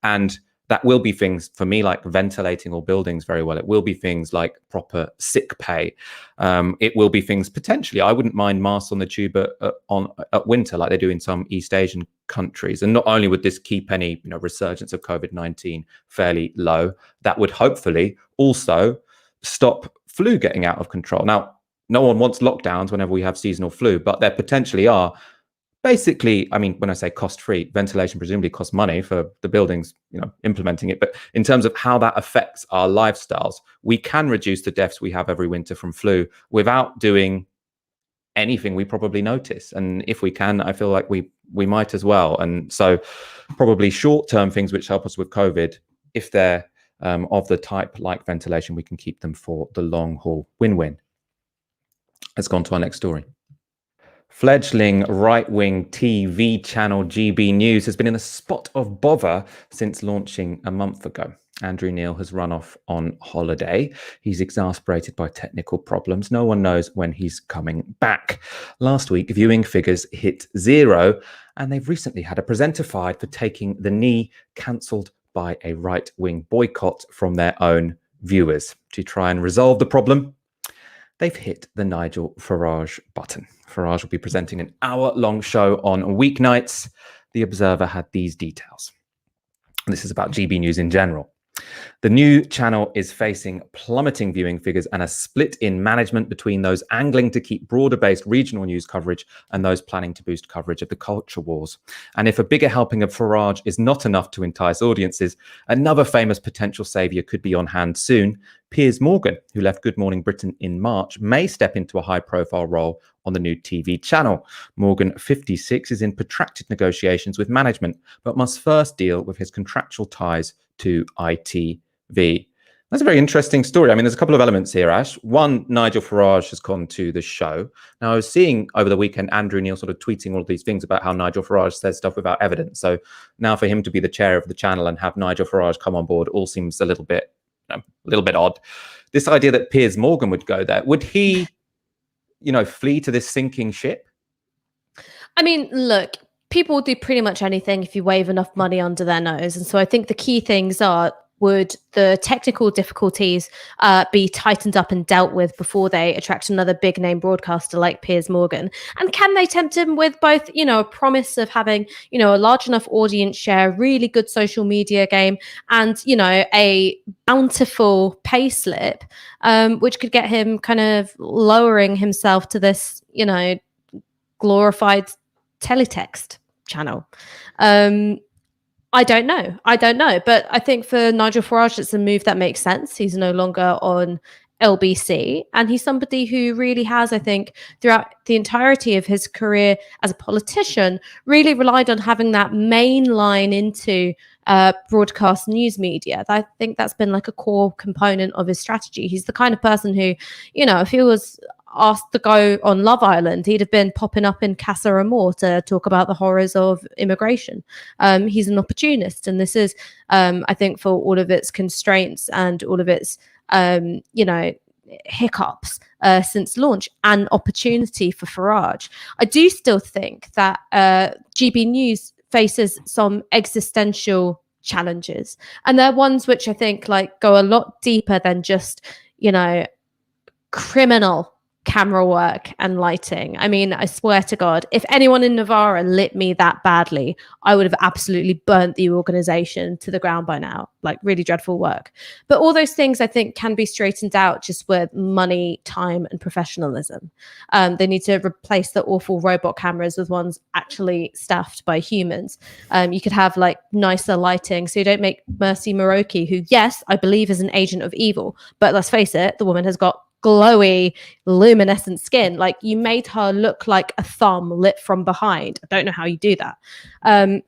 And that will be things for me like ventilating all buildings very well. It will be things like proper sick pay. It will be things potentially, I wouldn't mind masks on the tube at winter like they do in some East Asian countries. And not only would this keep any resurgence of COVID-19 fairly low, that would hopefully also stop flu getting out of control. Now, no one wants lockdowns whenever we have seasonal flu, but there potentially are. Basically, when I say cost-free, ventilation presumably costs money for the buildings, implementing it. But in terms of how that affects our lifestyles, we can reduce the deaths we have every winter from flu without doing anything we probably notice. And if we can, I feel like we might as well. And so probably short-term things which help us with COVID, if they're of the type like ventilation, we can keep them for the long haul. Win-win. Let's go on to our next story. Fledgling right-wing TV channel GB News has been in the spot of bother since launching a month ago. Andrew Neil has run off on holiday. He's exasperated by technical problems. No one knows when he's coming back. Last week, viewing figures hit 0, and they've recently had a presenter fired for taking the knee, cancelled by a right-wing boycott from their own viewers. To try and resolve the problem, they've hit the Nigel Farage button. Farage will be presenting an hour-long show on weeknights. The Observer had these details. This is about GB News in general. The new channel is facing plummeting viewing figures and a split in management between those angling to keep broader-based regional news coverage and those planning to boost coverage of the culture wars. And if a bigger helping of Farage is not enough to entice audiences, another famous potential saviour could be on hand soon. Piers Morgan, who left Good Morning Britain in March, may step into a high-profile role on the new TV channel. Morgan, 56, is in protracted negotiations with management, but must first deal with his contractual ties to ITV. That's a very interesting story. I mean, there's a couple of elements here, Ash. One, Nigel Farage has gone to the show. Now, I was seeing over the weekend Andrew Neil sort of tweeting all of these things about how Nigel Farage says stuff without evidence. So now for him to be the chair of the channel and have Nigel Farage come on board all seems a little bit odd. This idea that Piers Morgan would go there, would he, flee to this sinking ship? I mean, look, people will do pretty much anything if you wave enough money under their nose. And so I think the key things are, would the technical difficulties be tightened up and dealt with before they attract another big name broadcaster like Piers Morgan? And can they tempt him with both, a promise of having, a large enough audience share, really good social media game, and, a bountiful pay slip, which could get him kind of lowering himself to this, glorified teletext channel. I don't know. But I think for Nigel Farage, it's a move that makes sense. He's no longer on LBC. And he's somebody who really has, I think, throughout the entirety of his career as a politician, really relied on having that main line into broadcast news media. I think that's been like a core component of his strategy. He's the kind of person who, if he was asked to go on Love Island, he'd have been popping up in Casa Amor to talk about the horrors of immigration. He's an opportunist, and this is, I think, for all of its constraints and all of its, hiccups since launch, an opportunity for Farage. I do still think that GB News faces some existential challenges, and they're ones which I think go a lot deeper than just, criminal camera work and lighting. I mean, I swear to God, if anyone in Novara lit me that badly, I would have absolutely burnt the organization to the ground by now. Really dreadful work. But all those things I think can be straightened out just with money, time, and professionalism. They need to replace the awful robot cameras with ones actually staffed by humans. You could have nicer lighting, so you don't make Mercy Moroki, who, yes, I believe is an agent of evil, but let's face it, the woman has got glowy, luminescent skin. You made her look like a thumb lit from behind. I don't know how you do that.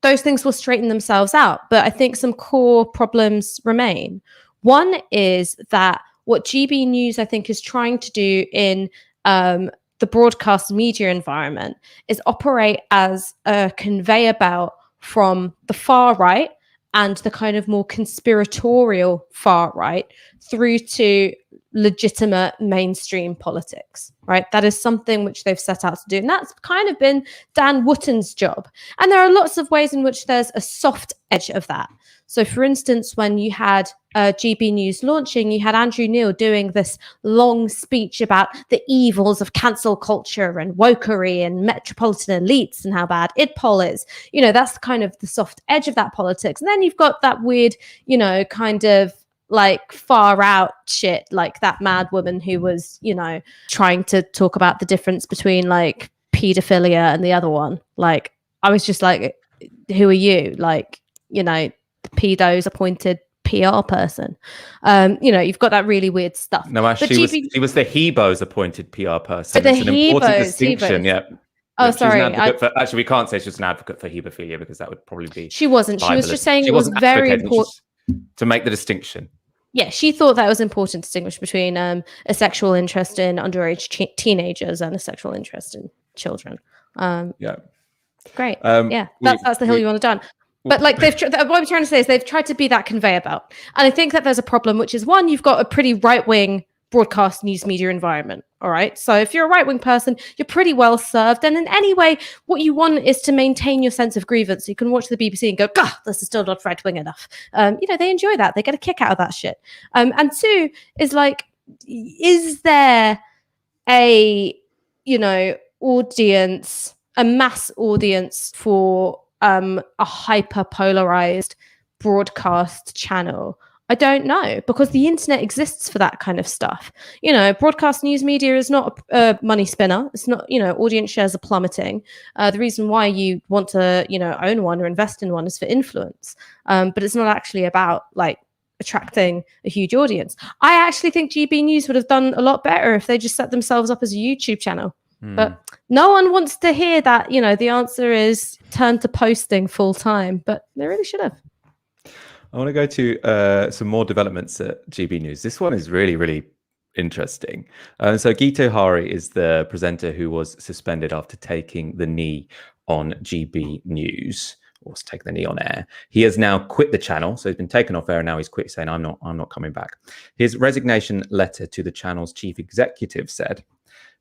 Those things will straighten themselves out, but I think some core problems remain. One is that what GB News, I think, is trying to do in the broadcast media environment is operate as a conveyor belt from the far right and the kind of more conspiratorial far right through to legitimate mainstream politics, right? That is something which they've set out to do. And that's kind of been Dan Wootton's job. And there are lots of ways in which there's a soft edge of that. So for instance, when you had GB News launching, you had Andrew Neil doing this long speech about the evils of cancel culture and wokery and metropolitan elites and how bad IdPol is. That's kind of the soft edge of that politics. And then you've got that weird, kind of far out shit, like that mad woman who was, trying to talk about the difference between pedophilia and the other one. I was just who are you? The pedo's appointed PR person. You've got that really weird stuff. No, actually, she was the Hebo's appointed PR person. But it's an important distinction, yeah. Oh, sorry. Actually, we can't say she was an advocate for hebophilia because that would probably be. She wasn't. She was just saying it was very important to make the distinction. Yeah, she thought that was important to distinguish between a sexual interest in underage teenagers and a sexual interest in children. Yeah. Great. That's the hill you want to die. But what I'm trying to say is they've tried to be that conveyor belt. And I think that there's a problem, which is one, you've got a pretty right-wing broadcast news media environment. All right. So if you're a right-wing person, you're pretty well served. And in any way, what you want is to maintain your sense of grievance. You can watch the BBC and go, God, this is still not right-wing enough. They enjoy that. They get a kick out of that shit. And two is is there a, audience, a mass audience for a hyper polarized broadcast channel? I don't know, because the internet exists for that kind of stuff. You know, broadcast news media is not a money spinner. It's not, you know, audience shares are plummeting. The reason why you want to, you know, own one or invest in one is for influence. But it's not actually about like attracting a huge audience. I actually think GB News would have done a lot better if they just set themselves up as a YouTube channel. But no one wants to hear that, you know, the answer is turn to posting full time, but they really should have. I want to go to some more developments at GB News. This one is really, really interesting. So Gito Hari is the presenter who was suspended after taking the knee on GB News, or take the knee on air. He has now quit the channel, so he's been taken off air, and now he's quit, saying, I'm not coming back. His resignation letter to the channel's chief executive said,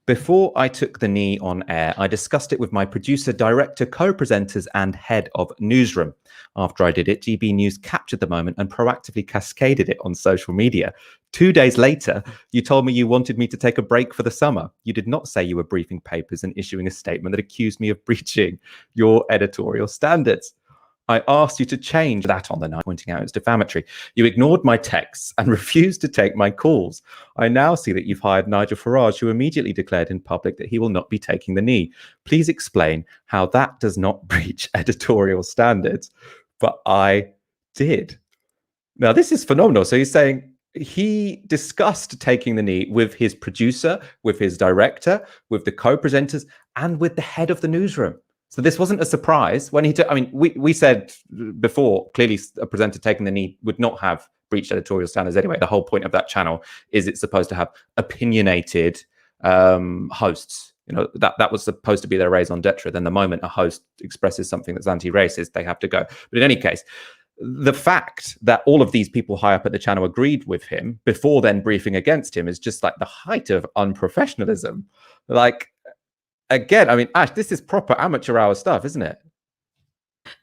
"Before I took the knee on air, I discussed it with my producer, director, co-presenters, and head of newsroom. After I did it, GB News captured the moment and proactively cascaded it on social media. 2 days later, you told me you wanted me to take a break for the summer. You did not say you were briefing papers and issuing a statement that accused me of breaching your editorial standards. I asked you to change that on the night, pointing out it's defamatory. You ignored my texts and refused to take my calls. I now see that you've hired Nigel Farage, who immediately declared in public that he will not be taking the knee. Please explain how that does not breach editorial standards." But I did. Now, this is phenomenal. So he's saying he discussed taking the knee with his producer, with his director, with the co-presenters, and with the head of the newsroom. So this wasn't a surprise when he took. I mean, we said before, clearly a presenter taking the knee would not have breached editorial standards anyway. The whole point of that channel is it's supposed to have opinionated hosts. You know, that was supposed to be their raison d'etre. Then the moment a host expresses something that's anti-racist, they have to go. But in any case, the fact that all of these people high up at the channel agreed with him before then briefing against him is just like the height of unprofessionalism. Like, again, I mean, Ash, this is proper amateur hour stuff, isn't it?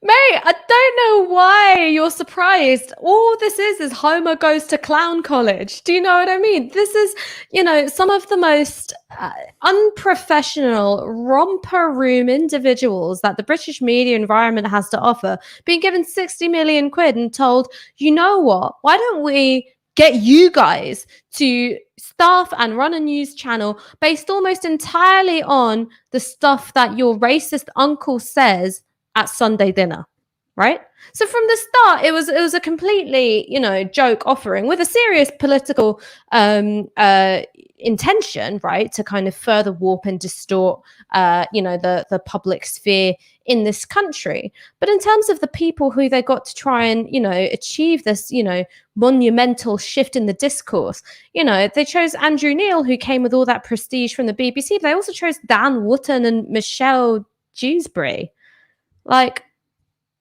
Mate, I don't know why you're surprised. All this is Homer goes to clown college. Do you know what I mean? This is, you know, some of the most unprofessional romper room individuals that the British media environment has to offer, being given 60 million quid and told, you know what, why don't we get you guys to staff and run a news channel based almost entirely on the stuff that your racist uncle says at Sunday dinner, right? So from the start, it was a completely, you know, joke offering with a serious political intention, right, to kind of further warp and distort, you know, the public sphere in this country. But in terms of the people who they got to try and, you know, achieve this, you know, monumental shift in the discourse, you know, they chose Andrew Neil, who came with all that prestige from the BBC, but they also chose Dan Wootton and Michelle Dewsbury. Like,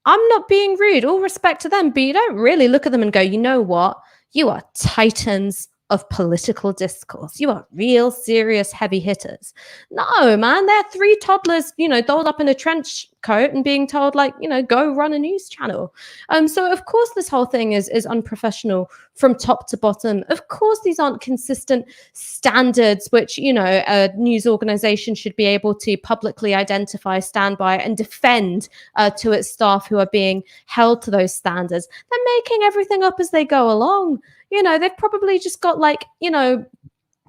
I'm not being rude, all respect to them, but you don't really look at them and go, you know what? You are titans of political discourse. You are real serious heavy hitters. No, man, they're three toddlers, you know, dolled up in a trench coat and being told, like, you know, go run a news channel. So of course this whole thing is unprofessional from top to bottom. Of course these aren't consistent standards which, you know, a news organization should be able to publicly identify, stand by, and defend to its staff who are being held to those standards. They're making everything up as they go along. You know, they've probably just got, like, you know,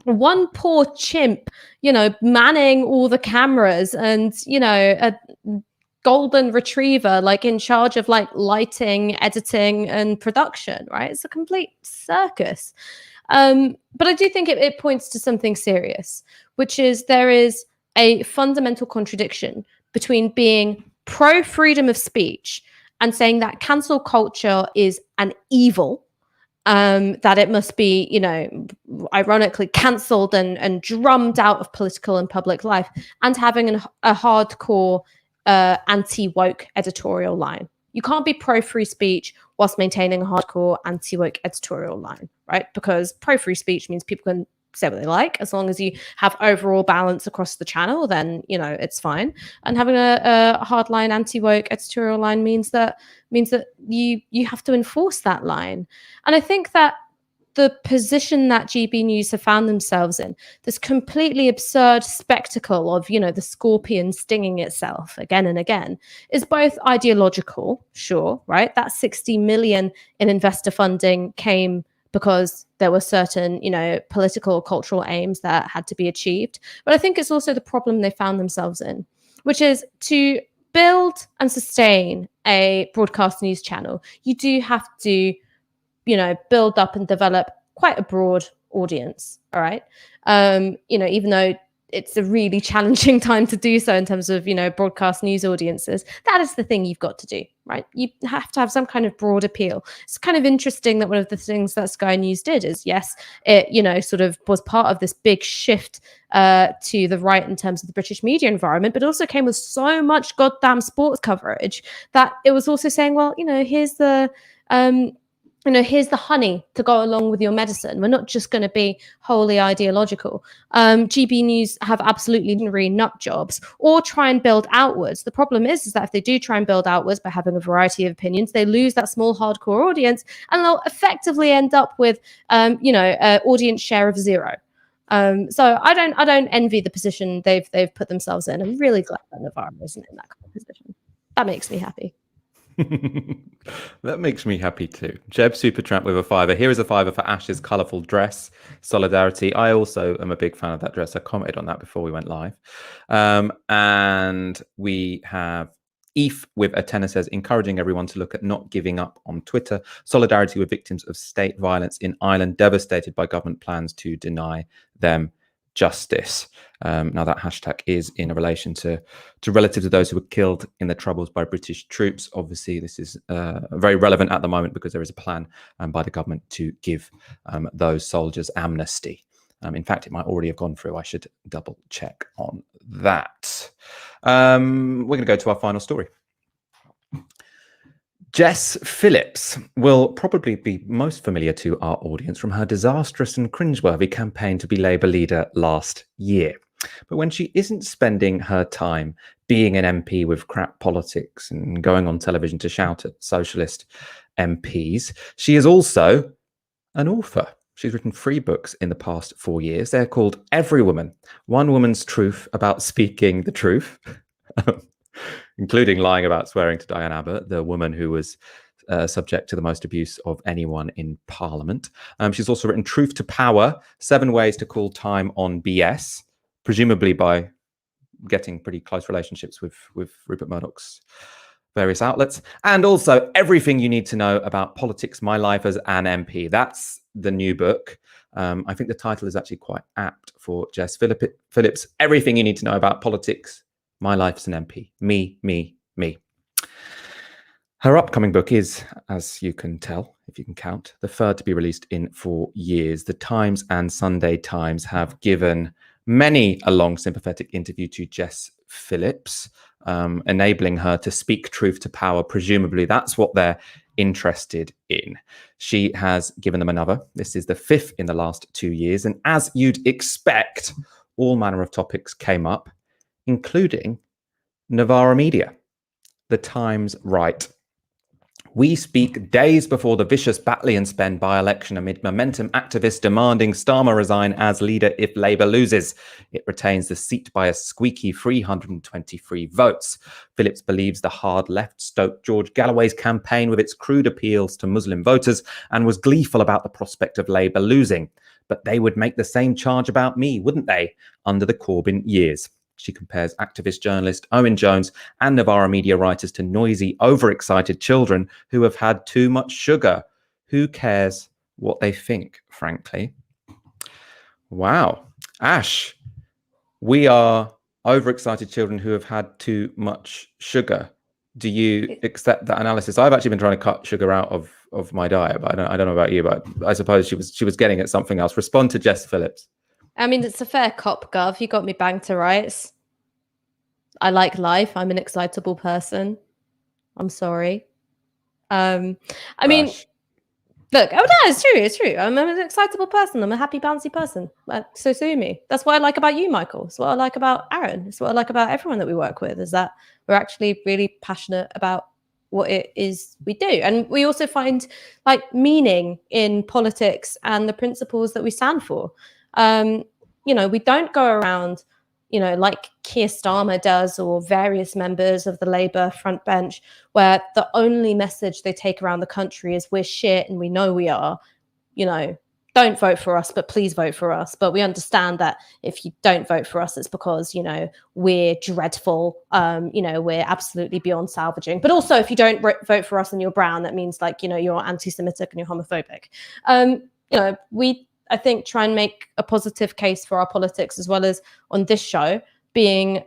one poor chimp, you know, manning all the cameras and, you know, a golden retriever, like, in charge of, like, lighting, editing, and production, right? It's a complete circus. But I do think it points to something serious, which is there is a fundamental contradiction between being pro-freedom of speech and saying that cancel culture is an evil, that it must be, you know, ironically cancelled and drummed out of political and public life, and having a hardcore anti-woke editorial line. You can't be pro-free speech whilst maintaining a hardcore anti-woke editorial line, right? Because pro-free speech means people can say what they like. As long as you have overall balance across the channel, then, you know, it's fine. And having a hardline anti-woke editorial line means that you have to enforce that line. And I think that the position that GB News have found themselves in, this completely absurd spectacle of, you know, the scorpion stinging itself again and again, is both ideological, sure, right? That 60 million in investor funding came because there were certain, you know, political, cultural aims that had to be achieved. But I think it's also the problem they found themselves in, which is to build and sustain a broadcast news channel, you do have to, you know, build up and develop quite a broad audience. All right. You know, even though it's a really challenging time to do so in terms of, you know, broadcast news audiences, that is the thing you've got to do, right? You have to have some kind of broad appeal. It's kind of interesting that one of the things that Sky News did is, yes, it, you know, sort of was part of this big shift to the right in terms of the British media environment, but also came with so much goddamn sports coverage that it was also saying, well, you know, here's the here's the honey to go along with your medicine. We're not just going to be wholly ideological. GB News have absolutely nut jobs or try and build outwards. The problem is that if they do try and build outwards by having a variety of opinions, they lose that small hardcore audience and they'll effectively end up with, audience share of 0. So I don't envy the position they've put themselves in. I'm really glad that Novara isn't in that kind of position. That makes me happy. That makes me happy too. Jeb Supertramp with a £5. Here is a £5 for Ash's colourful dress. Solidarity. I also am a big fan of that dress. I commented on that before we went live. And we have Eve with a tenner says, encouraging everyone to look at not giving up on Twitter. Solidarity with victims of state violence in Ireland, devastated by government plans to deny them justice. Now that hashtag is in relation to relatives of those who were killed in the Troubles by British troops. Obviously, this is very relevant at the moment because there is a plan by the government to give those soldiers amnesty. In fact, it might already have gone through. I should double check on that. We're going to go to our final story. Jess Phillips will probably be most familiar to our audience from her disastrous and cringeworthy campaign to be Labour leader last year. But when she isn't spending her time being an MP with crap politics and going on television to shout at socialist MPs, she is also an author. She's written 3 books in the past 4 years. They're called Every Woman, One Woman's Truth About Speaking the Truth, including lying about swearing to Diane Abbott, the woman who was subject to the most abuse of anyone in Parliament. She's also written Truth to Power, 7 Ways to Call Time on BS, presumably by getting pretty close relationships with Rupert Murdoch's various outlets, and also Everything You Need to Know About Politics, My Life as an MP. That's the new book. I think the title is actually quite apt for Jess Phillips. Everything You Need to Know About Politics, My Life as an MP. Me, me, me. Her upcoming book is, as you can tell, if you can count, the third to be released in 4 years. The Times and Sunday Times have given many a long sympathetic interview to Jess Phillips, enabling her to speak truth to power. Presumably that's what they're interested in. She has given them another. This is the 5th in the last 2 years. And as you'd expect, all manner of topics came up, including Novara Media, the Times right. We speak days before the vicious Batley and Spen by-election amid momentum activists demanding Starmer resign as leader if Labour loses. It retains the seat by a squeaky 323 votes. Phillips believes the hard left stoked George Galloway's campaign with its crude appeals to Muslim voters and was gleeful about the prospect of Labour losing. But they would make the same charge about me, wouldn't they, under the Corbyn years? She compares activist journalist Owen Jones and Novara Media writers to noisy, overexcited children who have had too much sugar. Who cares what they think, frankly? Wow. Ash, we are overexcited children who have had too much sugar. Do you accept that analysis? I've actually been trying to cut sugar out of my diet, but I don't know about you, but I suppose she was getting at something else. Respond to Jess Phillips. I mean, it's a fair cop, Gov. You got me bang to rights. I like life. I'm an excitable person. I'm sorry. I mean, look, oh no, it's true. It's true. I'm an excitable person. I'm a happy, bouncy person. So sue me. That's what I like about you, Michael. It's what I like about Aaron. It's what I like about everyone that we work with, is that we're actually really passionate about what it is we do. And we also find like meaning in politics and the principles that we stand for. We don't go around, like Keir Starmer does, or various members of the Labour front bench, where the only message they take around the country is we're shit and we know we are, don't vote for us, but please vote for us. But we understand that if you don't vote for us, it's because, we're dreadful. We're absolutely beyond salvaging. But also, if you don't vote for us and you're brown, that means like, you're anti-Semitic and you're homophobic. We, I think, try and make a positive case for our politics, as well as on this show, being,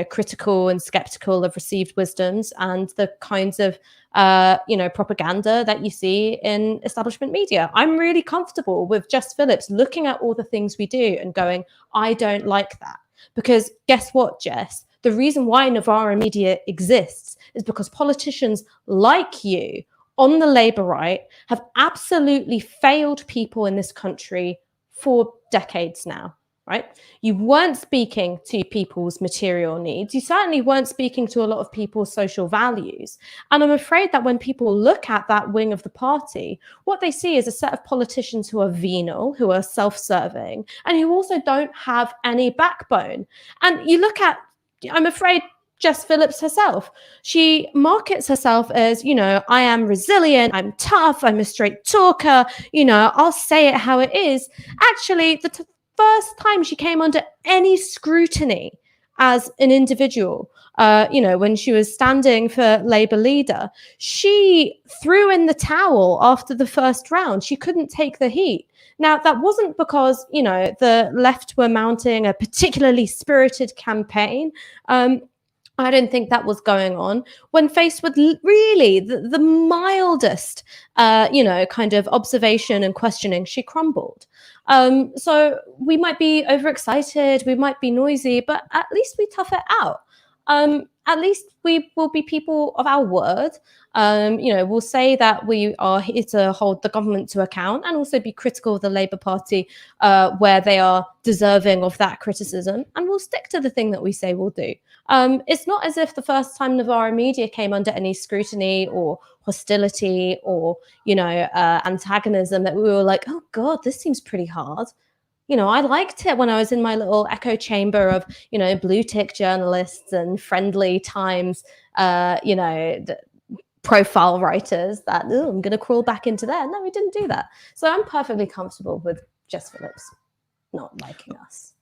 critical and skeptical of received wisdoms and the kinds of, propaganda that you see in establishment media. I'm really comfortable with Jess Phillips looking at all the things we do and going, I don't like that. Because guess what, Jess? The reason why Novara media exists is because politicians like you on the Labour right have absolutely failed people in this country for decades now. Right? You weren't speaking to people's material needs. You certainly weren't speaking to a lot of people's social values. And I'm afraid that when people look at that wing of the party, what they see is a set of politicians who are venal, who are self-serving, and who also don't have any backbone. And you look at, I'm afraid, Jess Phillips herself. She markets herself as, I am resilient, I'm tough, I'm a straight talker, I'll say it how it is. Actually, the first time she came under any scrutiny as an individual, when she was standing for Labour leader, she threw in the towel after the first round. She couldn't take the heat. Now, that wasn't because, the left were mounting a particularly spirited campaign. I don't think that was going on. When faced with really the mildest, kind of observation and questioning, she crumbled. So we might be overexcited, we might be noisy, but at least we tough it out. At least we will be people of our word. We'll say that we are here to hold the government to account and also be critical of the Labour Party where they are deserving of that criticism. And we'll stick to the thing that we say we'll do. It's not as if the first time Novara media came under any scrutiny or hostility or, antagonism that we were like, oh God, this seems pretty hard. I liked it when I was in my little echo chamber of, blue tick journalists and friendly Times, profile writers that, I'm going to crawl back into there. No, we didn't do that. So I'm perfectly comfortable with Jess Phillips not liking us.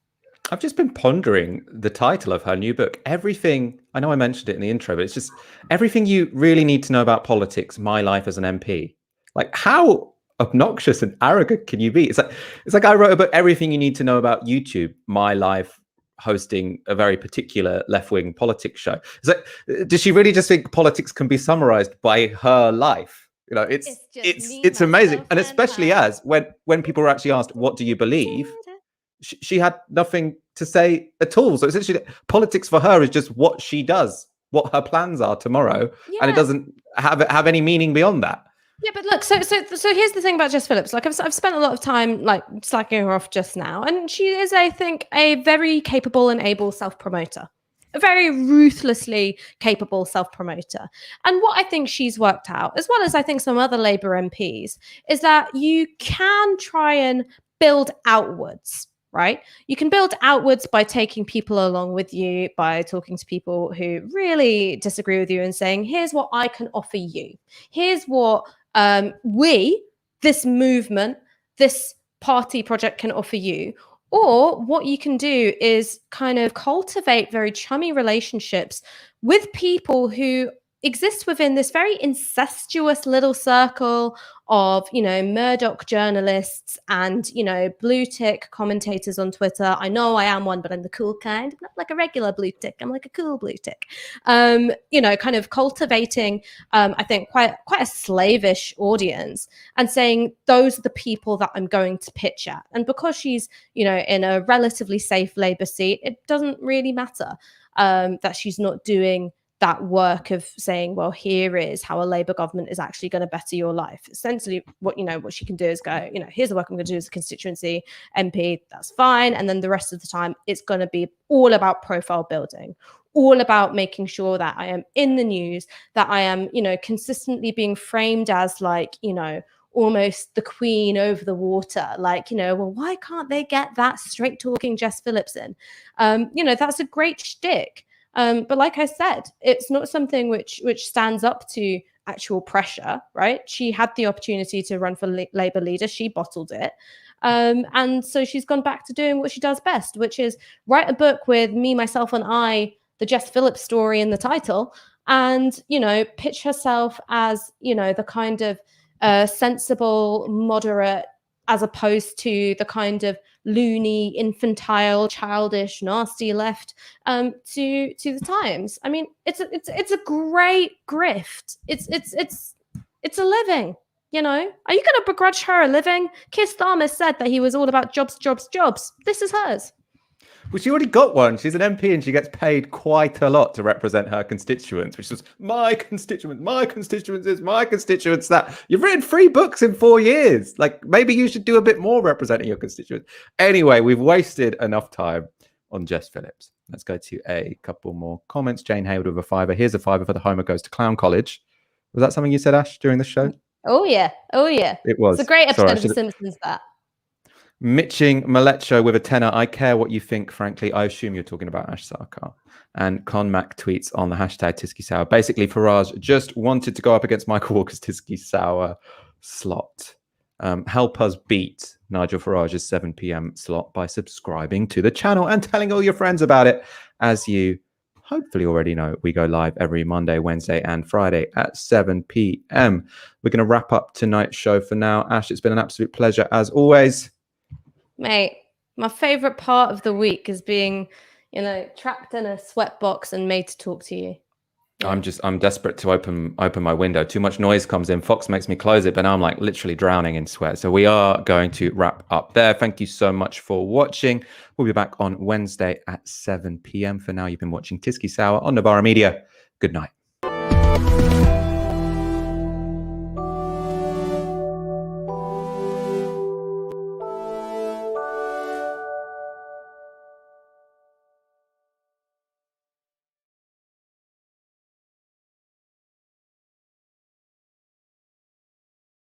I've just been pondering the title of her new book. Everything, I know I mentioned it in the intro, but it's just everything you really need to know about politics, my life as an MP. Like, how obnoxious and arrogant can you be? It's like I wrote about everything you need to know about YouTube, my life hosting a very particular left-wing politics show. It's like, does she really just think politics can be summarized by her life? It's amazing. And especially as when people were actually asked, what do you believe? She had nothing to say at all. So essentially, politics for her is just what she does, what her plans are tomorrow, and it doesn't have any meaning beyond that. Yeah, but look, so here's the thing about Jess Phillips. Like, I've spent a lot of time like slacking her off just now, and she is, I think, a very capable and able self-promoter, a very ruthlessly capable self-promoter. And what I think she's worked out, as well as I think some other Labour MPs, is that you can try and build outwards. Right? You can build outwards by taking people along with you, by talking to people who really disagree with you and saying, here's what I can offer you. Here's what this movement, this party project can offer you. Or what you can do is kind of cultivate very chummy relationships with people who exist within this very incestuous little circle of, Murdoch journalists and, blue tick commentators on Twitter. I know I am one, but I'm the cool kind. I'm not like a regular blue tick. I'm like a cool blue tick. Kind of cultivating, I think, quite a slavish audience and saying, those are the people that I'm going to pitch at. And because she's, in a relatively safe Labour seat, it doesn't really matter that she's not doing that work of saying, well, here is how a Labour government is actually going to better your life. Essentially, what she can do is go, here's the work I'm going to do as a constituency MP, that's fine. And then the rest of the time, it's going to be all about profile building, all about making sure that I am in the news, that I am, consistently being framed as like, almost the queen over the water. Like, well, why can't they get that straight talking Jess Phillips in? That's a great shtick. But like I said, it's not something which stands up to actual pressure, right? She had the opportunity to run for Labour leader. She bottled it. And so she's gone back to doing what she does best, which is write a book with Me, Myself and I, the Jess Phillips story in the title, and, pitch herself as, the kind of sensible, moderate, as opposed to the kind of loony, infantile, childish, nasty left to the Times. I mean, it's a great grift. It's a living. Are you going to begrudge her a living? Keir Starmer said that he was all about jobs, jobs, jobs. This is hers. Well, she already got one. She's an MP and she gets paid quite a lot to represent her constituents, which is my constituents, my constituents is my constituents. That you've written 3 books in 4 years. Like, maybe you should do a bit more representing your constituents. Anyway, we've wasted enough time on Jess Phillips. Let's go to a couple more comments. Jane Hayward with a £5. Here's a £5 for the Homer Goes to Clown College. Was that something you said, Ash, during the show? Oh, yeah. It was. It's a great episode of The Simpsons, that. Mitching Malecho with a £10. I care what you think, frankly. I assume you're talking about Ash Sarkar. And Conmac tweets on the hashtag Tysky Sour. Basically, Farage just wanted to go up against Michael Walker's Tysky Sour slot. Help us beat Nigel Farage's 7 p.m. slot by subscribing to the channel and telling all your friends about it. As you hopefully already know, we go live every Monday, Wednesday, and Friday at 7 p.m. We're going to wrap up tonight's show for now. Ash, it's been an absolute pleasure as always. Mate, my favorite part of the week is being, trapped in a sweatbox and made to talk to you. Yeah. I'm desperate to open my window. Too much noise comes in. Fox makes me close it, but now I'm like literally drowning in sweat. So we are going to wrap up there. Thank you so much for watching. We'll be back on Wednesday at 7 p.m. For now, you've been watching Tysky Sour on Novara Media. Good night.